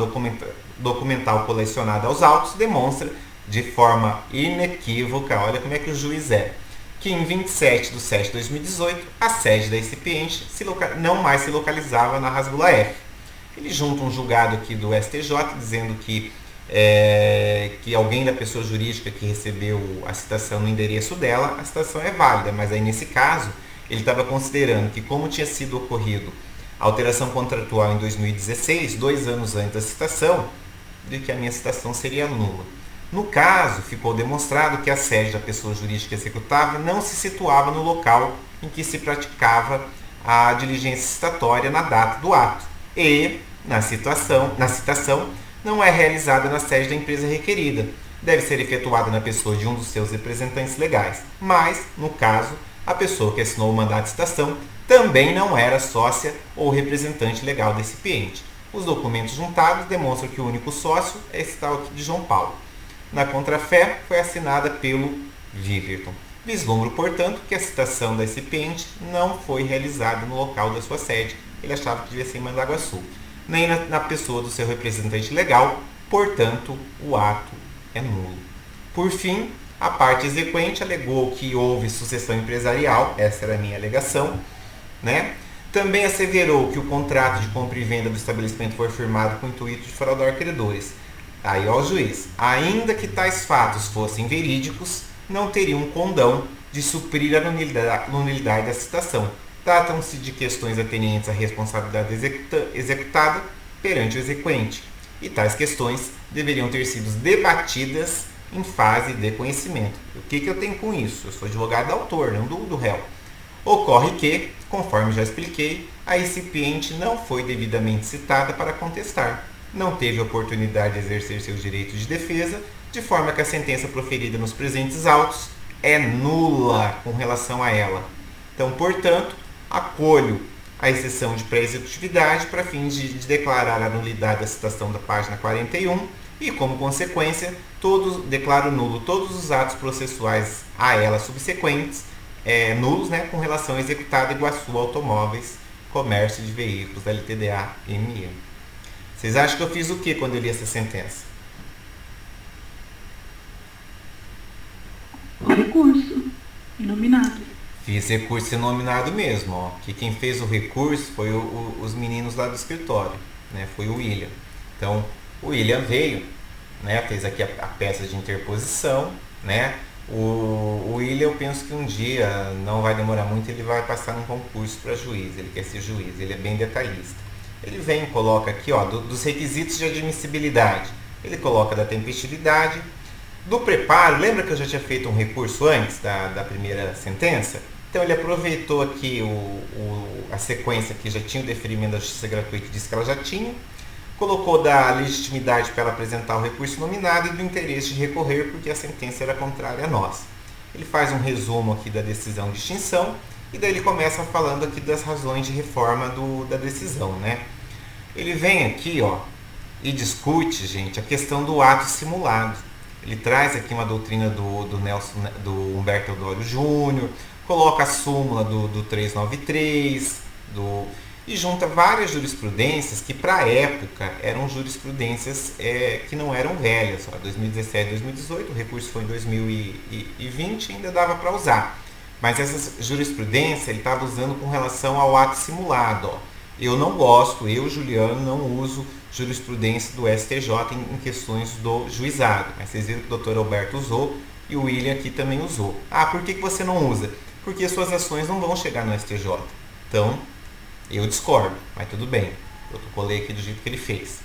documental colecionada aos autos demonstra de forma inequívoca, olha como é que o juiz é, que em 27/7 de 2018, a sede da incipiente não mais se localizava na Rasgula F. Ele junta um julgado aqui do STJ dizendo que alguém da pessoa jurídica que recebeu a citação no endereço dela, a citação é válida, mas aí nesse caso, ele estava considerando que como tinha sido ocorrido a alteração contratual em 2016, 2 anos antes da citação, de que a minha citação seria nula. No caso, ficou demonstrado que a sede da pessoa jurídica executável não se situava no local em que se praticava a diligência citatória na data do ato e, na citação, não é realizada na sede da empresa requerida. Deve ser efetuada na pessoa de um dos seus representantes legais. Mas, no caso, a pessoa que assinou o mandato de citação também não era sócia ou representante legal do recipiente. Os documentos juntados demonstram que o único sócio é esse tal aqui de João Paulo. Na contrafé, foi assinada pelo Viverton. Vislumbro, portanto, que a citação da recipiente não foi realizada no local da sua sede. Ele achava que devia ser em Mandaguaçu. Nem na pessoa do seu representante legal, portanto, o ato é nulo. Por fim, a parte exequente alegou que houve sucessão empresarial, essa era a minha alegação, né? Também asseverou que o contrato de compra e venda do estabelecimento foi firmado com o intuito de fraudar credores. Aí, ó, juiz, ainda que tais fatos fossem verídicos, não teriam condão de suprir a nulidade da citação. Tratam-se de questões atenientes à responsabilidade executada perante o exequente, e tais questões deveriam ter sido debatidas em fase de conhecimento. O que eu tenho com isso? Eu sou advogado do autor, não do réu. Ocorre que, conforme já expliquei, a recipiente não foi devidamente citada para contestar. Não teve oportunidade de exercer seus direitos de defesa, de forma que a sentença proferida nos presentes autos é nula com relação a ela. Então, portanto, acolho a exceção de pré-executividade para fins de declarar a nulidade da citação da página 41 e, como consequência, declaro nulo todos os atos processuais a ela subsequentes, nulos, né, com relação a executada Iguaçu Automóveis, Comércio de Veículos, LTDA ME. Vocês acham que eu fiz o que quando eu li essa sentença? O recurso inominado. Fiz recurso inominado mesmo, ó. Que quem fez o recurso foi os meninos lá do escritório, né? Foi o William. Então, o William veio, né? Fez aqui a peça de interposição, né? O William, eu penso que um dia, não vai demorar muito, ele vai passar num concurso para juiz. Ele quer ser juiz, ele é bem detalhista. Ele vem e coloca aqui, ó, dos requisitos de admissibilidade. Ele coloca da tempestividade, do preparo. Lembra que eu já tinha feito um recurso antes da primeira sentença? Então ele aproveitou aqui a sequência que já tinha o deferimento da justiça gratuita, disse que ela já tinha, colocou da legitimidade para ela apresentar o recurso nominado e do interesse de recorrer, porque a sentença era contrária a nós. Ele faz um resumo aqui da decisão de extinção e daí ele começa falando aqui das razões de reforma da decisão, né? Ele vem aqui, ó, e discute, gente, a questão do ato simulado. Ele traz aqui uma doutrina do Humberto Eudório Júnior, coloca a súmula do 393, e junta várias jurisprudências que, para a época, eram jurisprudências que não eram velhas. Ó, 2017, 2018, o recurso foi em 2020, ainda dava para usar. Mas essa jurisprudência ele estava usando com relação ao ato simulado. Ó. Eu não gosto, eu, Juliano, não uso jurisprudência do STJ em questões do juizado. Mas vocês viram que o Dr. Alberto usou e o William aqui também usou. Ah, por que você não usa? Porque suas ações não vão chegar no STJ. Então, eu discordo, mas tudo bem. Eu colei aqui do jeito que ele fez.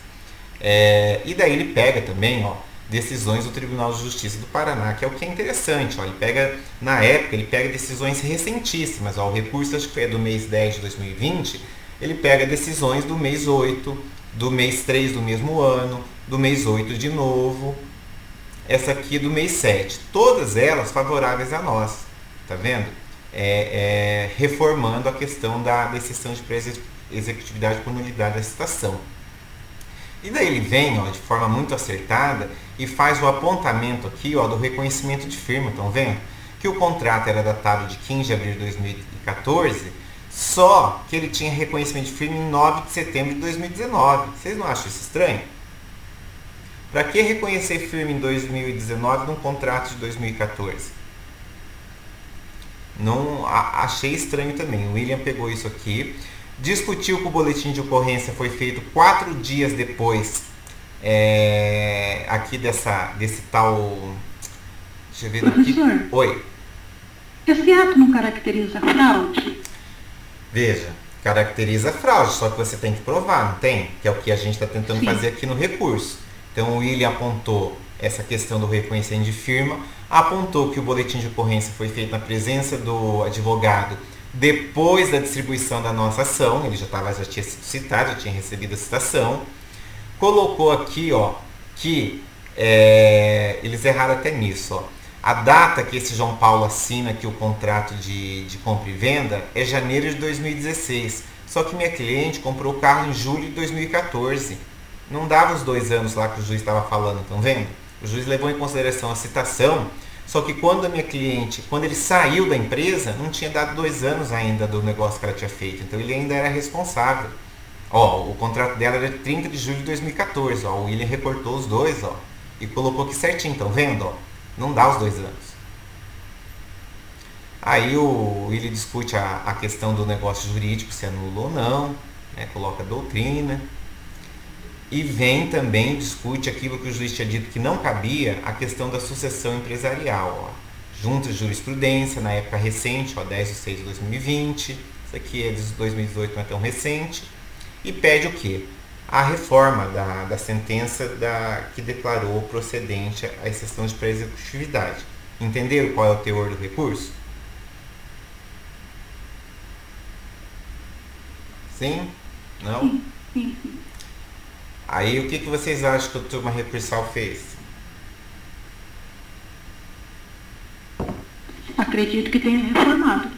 E daí ele pega também, ó, decisões do Tribunal de Justiça do Paraná, que é o que é interessante. Ó, ele pega, na época, ele pega decisões recentíssimas. Ó, o recurso acho que é do mês 10 de 2020, ele pega decisões do mês 8, do mês 3 do mesmo ano, do mês 8 de novo, essa aqui do mês 7. Todas elas favoráveis a nós, tá vendo? Reformando a questão da exceção de pré-executividade por nulidade da citação. E daí ele vem, ó, de forma muito acertada e faz o apontamento aqui, ó, do reconhecimento de firma. Estão vendo? Que o contrato era datado de 15 de abril de 2014, só que ele tinha reconhecimento de firma em 9 de setembro de 2019. Vocês não acham isso estranho? Para que reconhecer firme em 2019 num contrato de 2014? Não, achei estranho também. O William pegou isso aqui, discutiu que o boletim de ocorrência foi feito 4 dias depois aqui desse tal... Deixa eu ver aqui. Professor, oi. Esse ato não caracteriza fraude? Veja, caracteriza fraude, só que você tem que provar, não tem? Que é o que a gente está tentando fazer aqui no recurso. Então o William apontou essa questão do reconhecimento de firma, apontou que o boletim de ocorrência foi feito na presença do advogado depois da distribuição da nossa ação, ele já tinha sido citado, já tinha recebido a citação, colocou aqui que eles erraram até nisso. A data que esse João Paulo assina aqui o contrato de compra e venda é janeiro de 2016, só que minha cliente comprou o carro em julho de 2014. Não dava os 2 anos lá que o juiz estava falando, estão vendo? O juiz levou em consideração a citação, só que quando a minha cliente, quando ele saiu da empresa, não tinha dado 2 anos ainda do negócio que ela tinha feito, então ele ainda era responsável. O contrato dela era de 30 de julho de 2014, o William recortou os 2, e colocou aqui certinho, estão vendo? Não dá os 2 anos. Aí o William discute a questão do negócio jurídico, se anula ou não, né, coloca a doutrina. E vem também, discute aquilo que o juiz tinha dito que não cabia, a questão da sucessão empresarial. Junta de jurisprudência, na época recente, 10 de 6 de 2020, isso aqui é de 2018, não é tão recente, e pede o quê? A reforma da sentença que declarou procedente a exceção de pré-executividade. Entenderam qual é o teor do recurso? Sim? Não? Sim. Aí o que vocês acham que a turma recursal fez? Acredito que tenha reformado.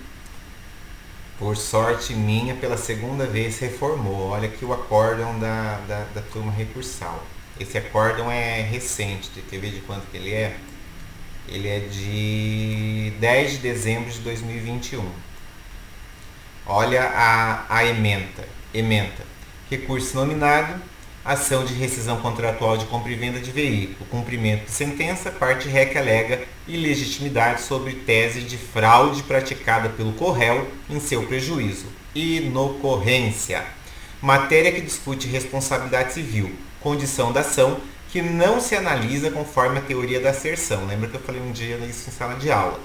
Por sorte minha, pela segunda vez reformou. Olha aqui o acórdão da turma recursal. Esse acórdão é recente, quer ver de quanto que ele é? Ele é de 10 de dezembro de 2021. Olha a ementa. Recurso nominado, ação de rescisão contratual de compra e venda de veículo, cumprimento de sentença, parte ré que alega ilegitimidade sobre tese de fraude praticada pelo corréu em seu prejuízo. Inocorrência. Matéria que discute responsabilidade civil, condição da ação que não se analisa conforme a teoria da asserção. Lembra que eu falei um dia isso em sala de aula.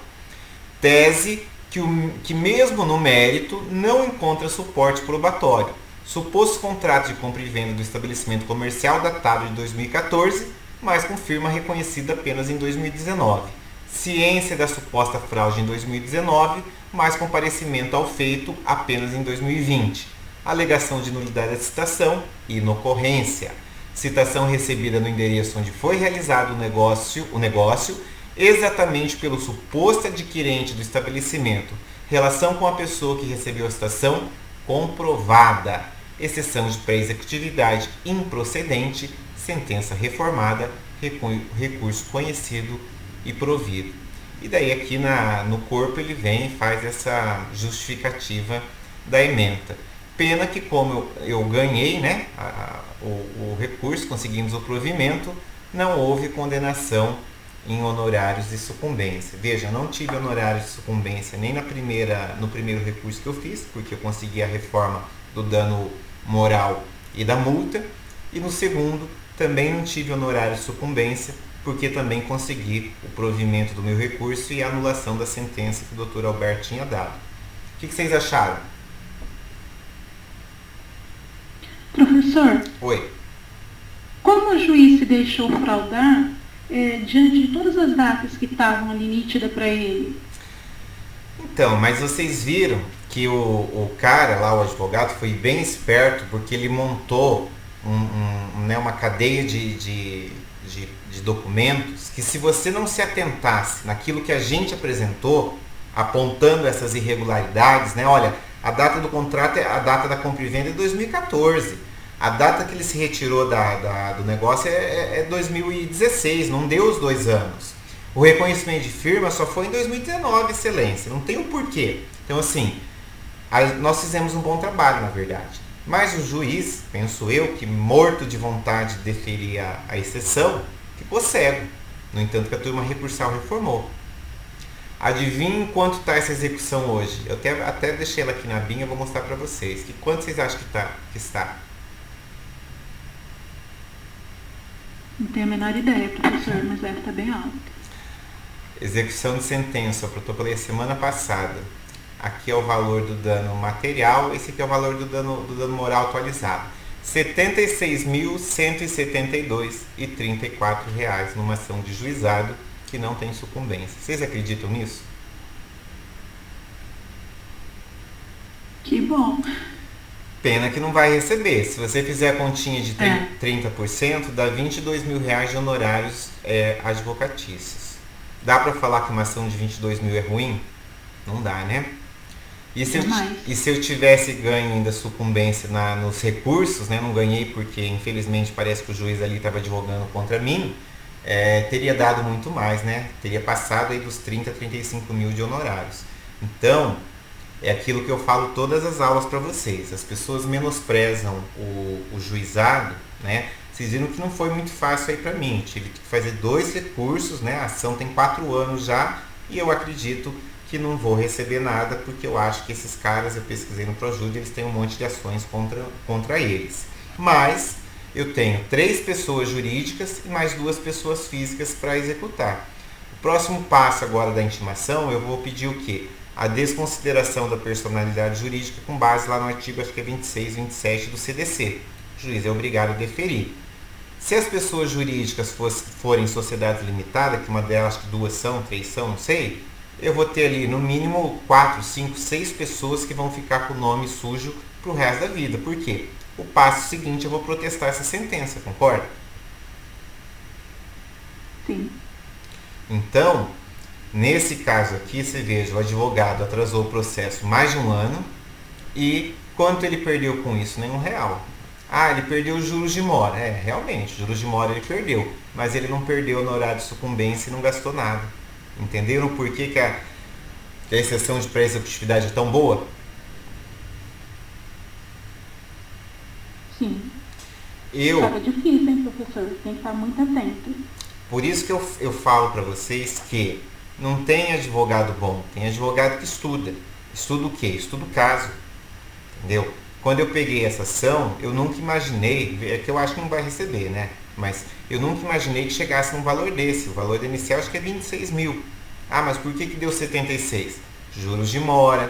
Tese que mesmo no mérito não encontra suporte probatório. Suposto contrato de compra e venda do estabelecimento comercial datado de 2014, mas com firma reconhecida apenas em 2019. Ciência da suposta fraude em 2019, mas comparecimento ao feito apenas em 2020. Alegação de nulidade da citação e inocorrência. Citação recebida no endereço onde foi realizado o negócio exatamente pelo suposto adquirente do estabelecimento. Relação com a pessoa que recebeu a citação comprovada. Exceção de pré-executividade improcedente, sentença reformada, recurso conhecido e provido. E daí aqui no corpo ele vem e faz essa justificativa da ementa. Pena que como eu ganhei, né, o recurso, conseguimos o provimento, não houve condenação em honorários de sucumbência. Veja, eu não tive honorários de sucumbência nem no primeiro recurso que eu fiz, porque eu consegui a reforma do dano moral e da multa, e no segundo também não tive honorário de sucumbência, porque também consegui o provimento do meu recurso e a anulação da sentença que o Dr. Alberto tinha dado. O que vocês acharam? Professor, Oi. como o juiz se deixou fraudar diante de todas as datas que estavam ali nítidas para ele? Então, mas vocês viram que o cara lá, o advogado, foi bem esperto, porque ele montou uma cadeia de documentos que, se você não se atentasse naquilo que a gente apresentou, apontando essas irregularidades, né? Olha, a data do contrato, a data da compra e venda é 2014. A data que ele se retirou do negócio é 2016, não deu os 2 anos. O reconhecimento de firma só foi em 2019, excelência, não tem o porquê. Então, assim, nós fizemos um bom trabalho, na verdade. Mas o juiz, penso eu, que morto de vontade de deferir a exceção, ficou cego. No entanto, que a turma recursal reformou. Adivinhem quanto está essa execução hoje? Eu até deixei ela aqui na binha, vou mostrar para vocês. Quanto vocês acham que está? Não tenho a menor ideia, professor, mas deve estar bem alto. Execução de sentença, eu protocolei semana passada. Aqui é o valor do dano material, esse aqui é o valor do dano moral atualizado. R$ 76.172,34 numa ação de juizado que não tem sucumbência. Vocês acreditam nisso? Que bom. Pena que não vai receber. Se você fizer a continha de 30%, dá R$ 22.000 de honorários advocatícios. Dá para falar que uma ação de 22 mil é ruim? Não dá, né? E se eu tivesse ganho ainda sucumbência nos recursos, né? Não ganhei porque infelizmente parece que o juiz ali estava advogando contra mim, teria dado muito mais, né? Teria passado aí dos 30 a 35 mil de honorários. Então, é aquilo que eu falo todas as aulas para vocês. As pessoas menosprezam o juizado, né? Vocês viram que não foi muito fácil aí para mim. Tive que fazer 2 recursos, né? A ação tem 4 anos já e eu acredito que não vou receber nada, porque eu acho que esses caras, eu pesquisei no Projude, eles têm um monte de ações contra eles. Mas eu tenho 3 pessoas jurídicas e mais 2 pessoas físicas para executar. O próximo passo agora da intimação, eu vou pedir o quê? A desconsideração da personalidade jurídica com base lá no artigo, acho que é 26, 27 do CDC. O juiz é obrigado a deferir. Se as pessoas jurídicas forem sociedades limitadas, que uma delas, acho que 2 são, 3 são, não sei, eu vou ter ali no mínimo 4, 5, 6 pessoas que vão ficar com o nome sujo pro resto da vida. Por quê? O passo seguinte eu vou protestar essa sentença, concorda? Sim. Então, nesse caso aqui, você veja, o advogado atrasou o processo mais de 1 ano e quanto ele perdeu com isso? Nenhum real. Ah, ele perdeu os juros de mora. Realmente, juros de mora ele perdeu, mas ele não perdeu o honorário de sucumbência e não gastou nada. Entenderam por que a exceção de pré-executividade é tão boa? Sim. Estava difícil, hein, professor? Tem que estar muito atento. Por isso que eu falo para vocês que não tem advogado bom, tem advogado que estuda. Estuda o quê? Estuda o caso. Entendeu? Quando eu peguei essa ação, eu nunca imaginei, é que eu acho que não vai receber, né? Mas eu nunca imaginei que chegasse num valor desse. O valor inicial acho que é 26 mil. Ah, mas por que deu 76? Juros de mora,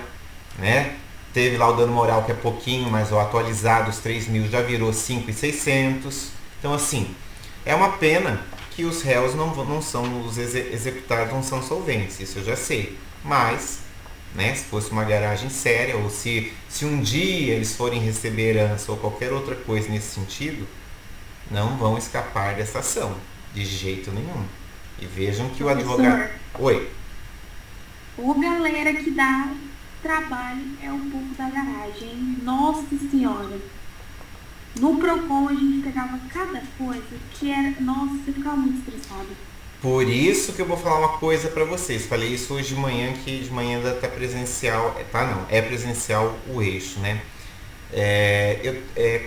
né? Teve lá o dano moral que é pouquinho, mas o atualizado, os 3 mil já virou 5.600. Então, assim, é uma pena que os réus não são, os executados não são solventes, isso eu já sei. Mas, né, se fosse uma garagem séria, ou se um dia eles forem receber herança ou qualquer outra coisa nesse sentido, não vão escapar dessa ação, de jeito nenhum. E vejam que o advogado... Oi. O galera que dá trabalho é o povo da garagem, hein? Nossa Senhora. No Procon a gente pegava cada coisa que era... Nossa, você ficava muito estressado. Por isso que eu vou falar uma coisa pra vocês. Falei isso hoje de manhã, que de manhã ainda tá presencial... É presencial o eixo, né?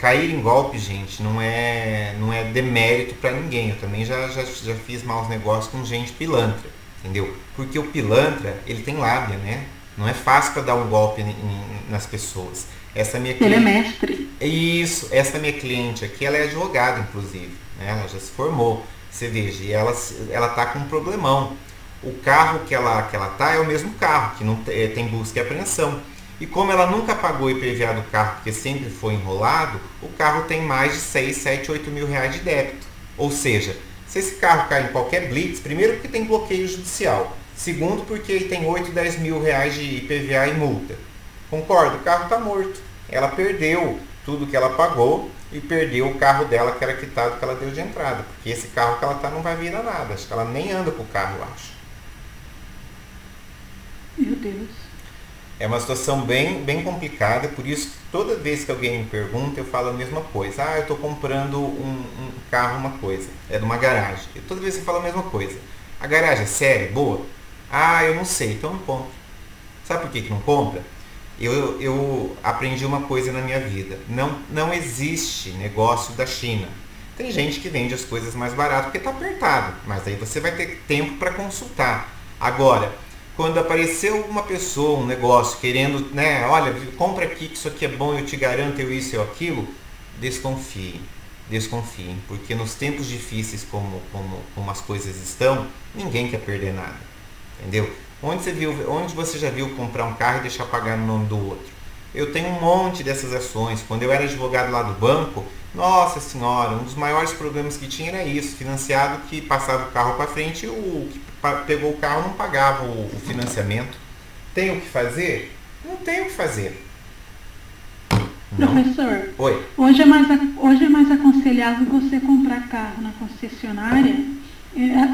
Cair em golpe, gente, não é demérito para ninguém. Eu também já fiz maus negócios com gente pilantra, entendeu? Porque o pilantra, ele tem lábia, né? Não é fácil para dar um golpe nas pessoas. Essa minha cliente, ele é mestre. Isso, essa minha cliente aqui, ela é advogada, inclusive, né? Ela já se formou. Você veja, e ela tá com um problemão. O carro que ela tá é o mesmo carro, que não tem busca e apreensão. E como ela nunca pagou IPVA do carro, porque sempre foi enrolado, o carro tem mais de 6, 7, 8 mil reais de débito. Ou seja, se esse carro cair em qualquer blitz, primeiro porque tem bloqueio judicial, segundo porque ele tem 8, 10 mil reais de IPVA e multa. Concorda? O carro está morto. Ela perdeu tudo que ela pagou e perdeu o carro dela, que era quitado, que ela deu de entrada. Porque esse carro que ela tá não vai virar nada. Acho que ela nem anda com o carro, eu acho. Meu Deus. É uma situação bem, bem complicada, por isso que toda vez que alguém me pergunta, eu falo a mesma coisa. Ah, eu estou comprando um carro, uma coisa. É de uma garagem. E toda vez eu falo a mesma coisa. A garagem é séria? Boa? Ah, eu não sei, então não compro. Sabe por que não compra? Eu aprendi uma coisa na minha vida. Não existe negócio da China. Tem gente que vende as coisas mais barato porque está apertado. Mas aí você vai ter tempo para consultar. Agora, quando apareceu uma pessoa, um negócio, querendo, né, olha, compra aqui que isso aqui é bom, eu te garanto, eu isso, eu aquilo, desconfiem, porque nos tempos difíceis como as coisas estão, ninguém quer perder nada, entendeu? Onde você já viu comprar um carro e deixar pagar no nome do outro? Eu tenho um monte dessas ações. Quando eu era advogado lá do banco, nossa senhora, um dos maiores problemas que tinha era isso, financiado que passava o carro para frente e o que pegou o carro não pagava o financiamento. Tem o que fazer? Não tem o que fazer. Não. Professor, Oi. Hoje é mais aconselhável você comprar carro na concessionária.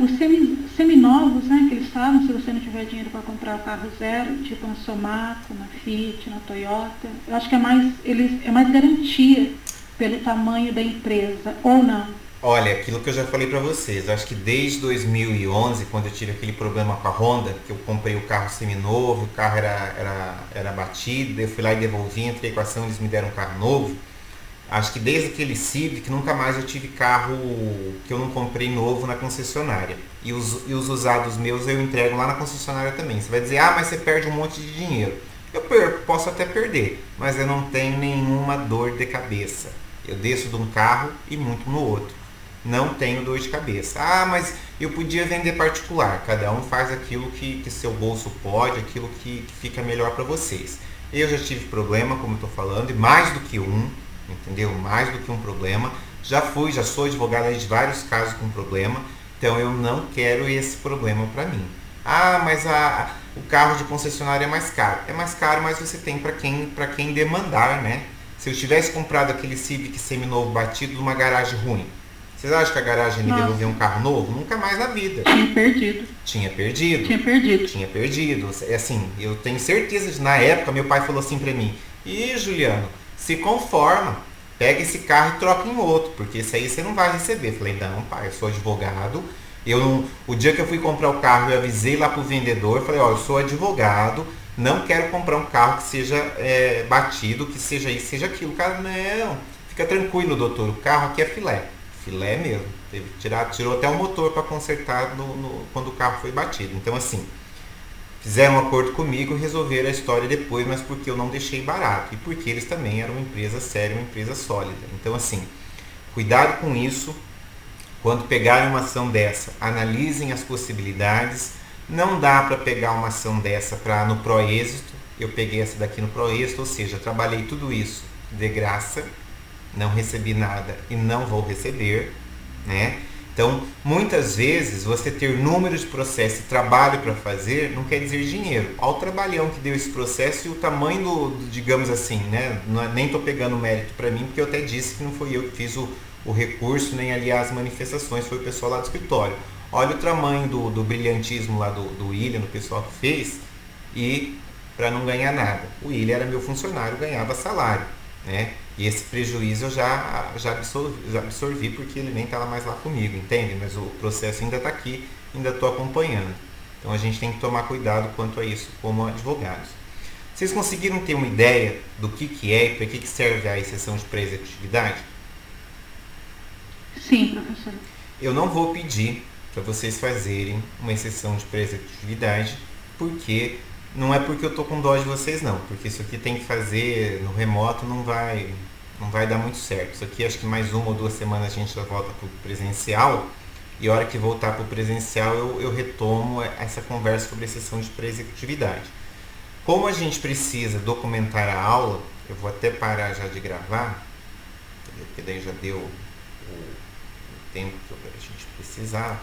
Os seminovos, né, que eles falam, se você não tiver dinheiro para comprar o carro zero, tipo na Somaco, na Fiat, na Toyota, eu acho que é mais garantia pelo tamanho da empresa, ou não? Olha, aquilo que eu já falei para vocês, eu acho que desde 2011, quando eu tive aquele problema com a Honda, que eu comprei o carro seminovo, o carro era batido, eu fui lá e devolvi, entrei com a ação, eles me deram um carro novo. Acho que desde aquele Civic, nunca mais eu tive carro que eu não comprei novo na concessionária. E os usados meus eu entrego lá na concessionária também. Você vai dizer, mas você perde um monte de dinheiro. Eu perco, posso até perder, mas eu não tenho nenhuma dor de cabeça. Eu desço de um carro e monto no outro. Não tenho dor de cabeça. Mas eu podia vender particular. Cada um faz aquilo que seu bolso pode, aquilo que fica melhor para vocês. Eu já tive problema, como eu estou falando, e mais do que um, entendeu? Mais do que um problema. Já sou advogado de vários casos com problema, então eu não quero esse problema para mim. Mas o carro de concessionária é mais caro. É mais caro, mas você tem para quem demandar, né? Se eu tivesse comprado aquele Civic seminovo batido numa garagem ruim, vocês acham que a garagem me devolveu um carro novo? Nunca mais na vida. Tinha perdido. É assim, eu tenho certeza de, na época, meu pai falou assim pra mim, Juliano, se conforma, pega esse carro e troca em outro, porque esse aí você não vai receber. Eu falei, não, pai, eu sou advogado. O dia que eu fui comprar o carro, eu avisei lá pro vendedor, falei, eu sou advogado, não quero comprar um carro que seja batido, que seja isso, seja aquilo. O cara, não, fica tranquilo, doutor, o carro aqui é filé. Filé mesmo. Tirou até o motor para consertar quando o carro foi batido. Então, assim, fizeram um acordo comigo e resolveram a história depois, mas porque eu não deixei barato. E porque eles também eram uma empresa séria, uma empresa sólida. Então, assim, cuidado com isso. Quando pegarem uma ação dessa, analisem as possibilidades. Não dá para pegar uma ação dessa no Proêxito. Eu peguei essa daqui no Proêxito, ou seja, trabalhei tudo isso de graça. Não recebi nada e não vou receber, né? Então, muitas vezes, você ter número de processo e trabalho para fazer não quer dizer dinheiro. Olha o trabalhão que deu esse processo e o tamanho digamos assim, né? Nem estou pegando mérito para mim, porque eu até disse que não fui eu que fiz o recurso, nem ali as manifestações, foi o pessoal lá do escritório. Olha o tamanho do brilhantismo lá do William, do pessoal que fez, e para não ganhar nada. O William era meu funcionário, ganhava salário, né? E esse prejuízo eu já absorvi porque ele nem estava mais lá comigo, entende? Mas o processo ainda está aqui, ainda estou acompanhando. Então a gente tem que tomar cuidado quanto a isso como advogados. Vocês conseguiram ter uma ideia do que é e para que serve a exceção de pré-executividade? Sim, professor. Eu não vou pedir para vocês fazerem uma exceção de pré-executividade, porque não é porque eu tô com dó de vocês não, porque isso aqui tem que fazer no remoto, não vai dar muito certo. Isso aqui acho que mais 1 ou 2 semanas a gente já volta pro presencial, e a hora que voltar pro presencial eu retomo essa conversa sobre exceção de pré-executividade. Como a gente precisa documentar a aula, eu vou até parar já de gravar, porque daí já deu o tempo que a gente precisava.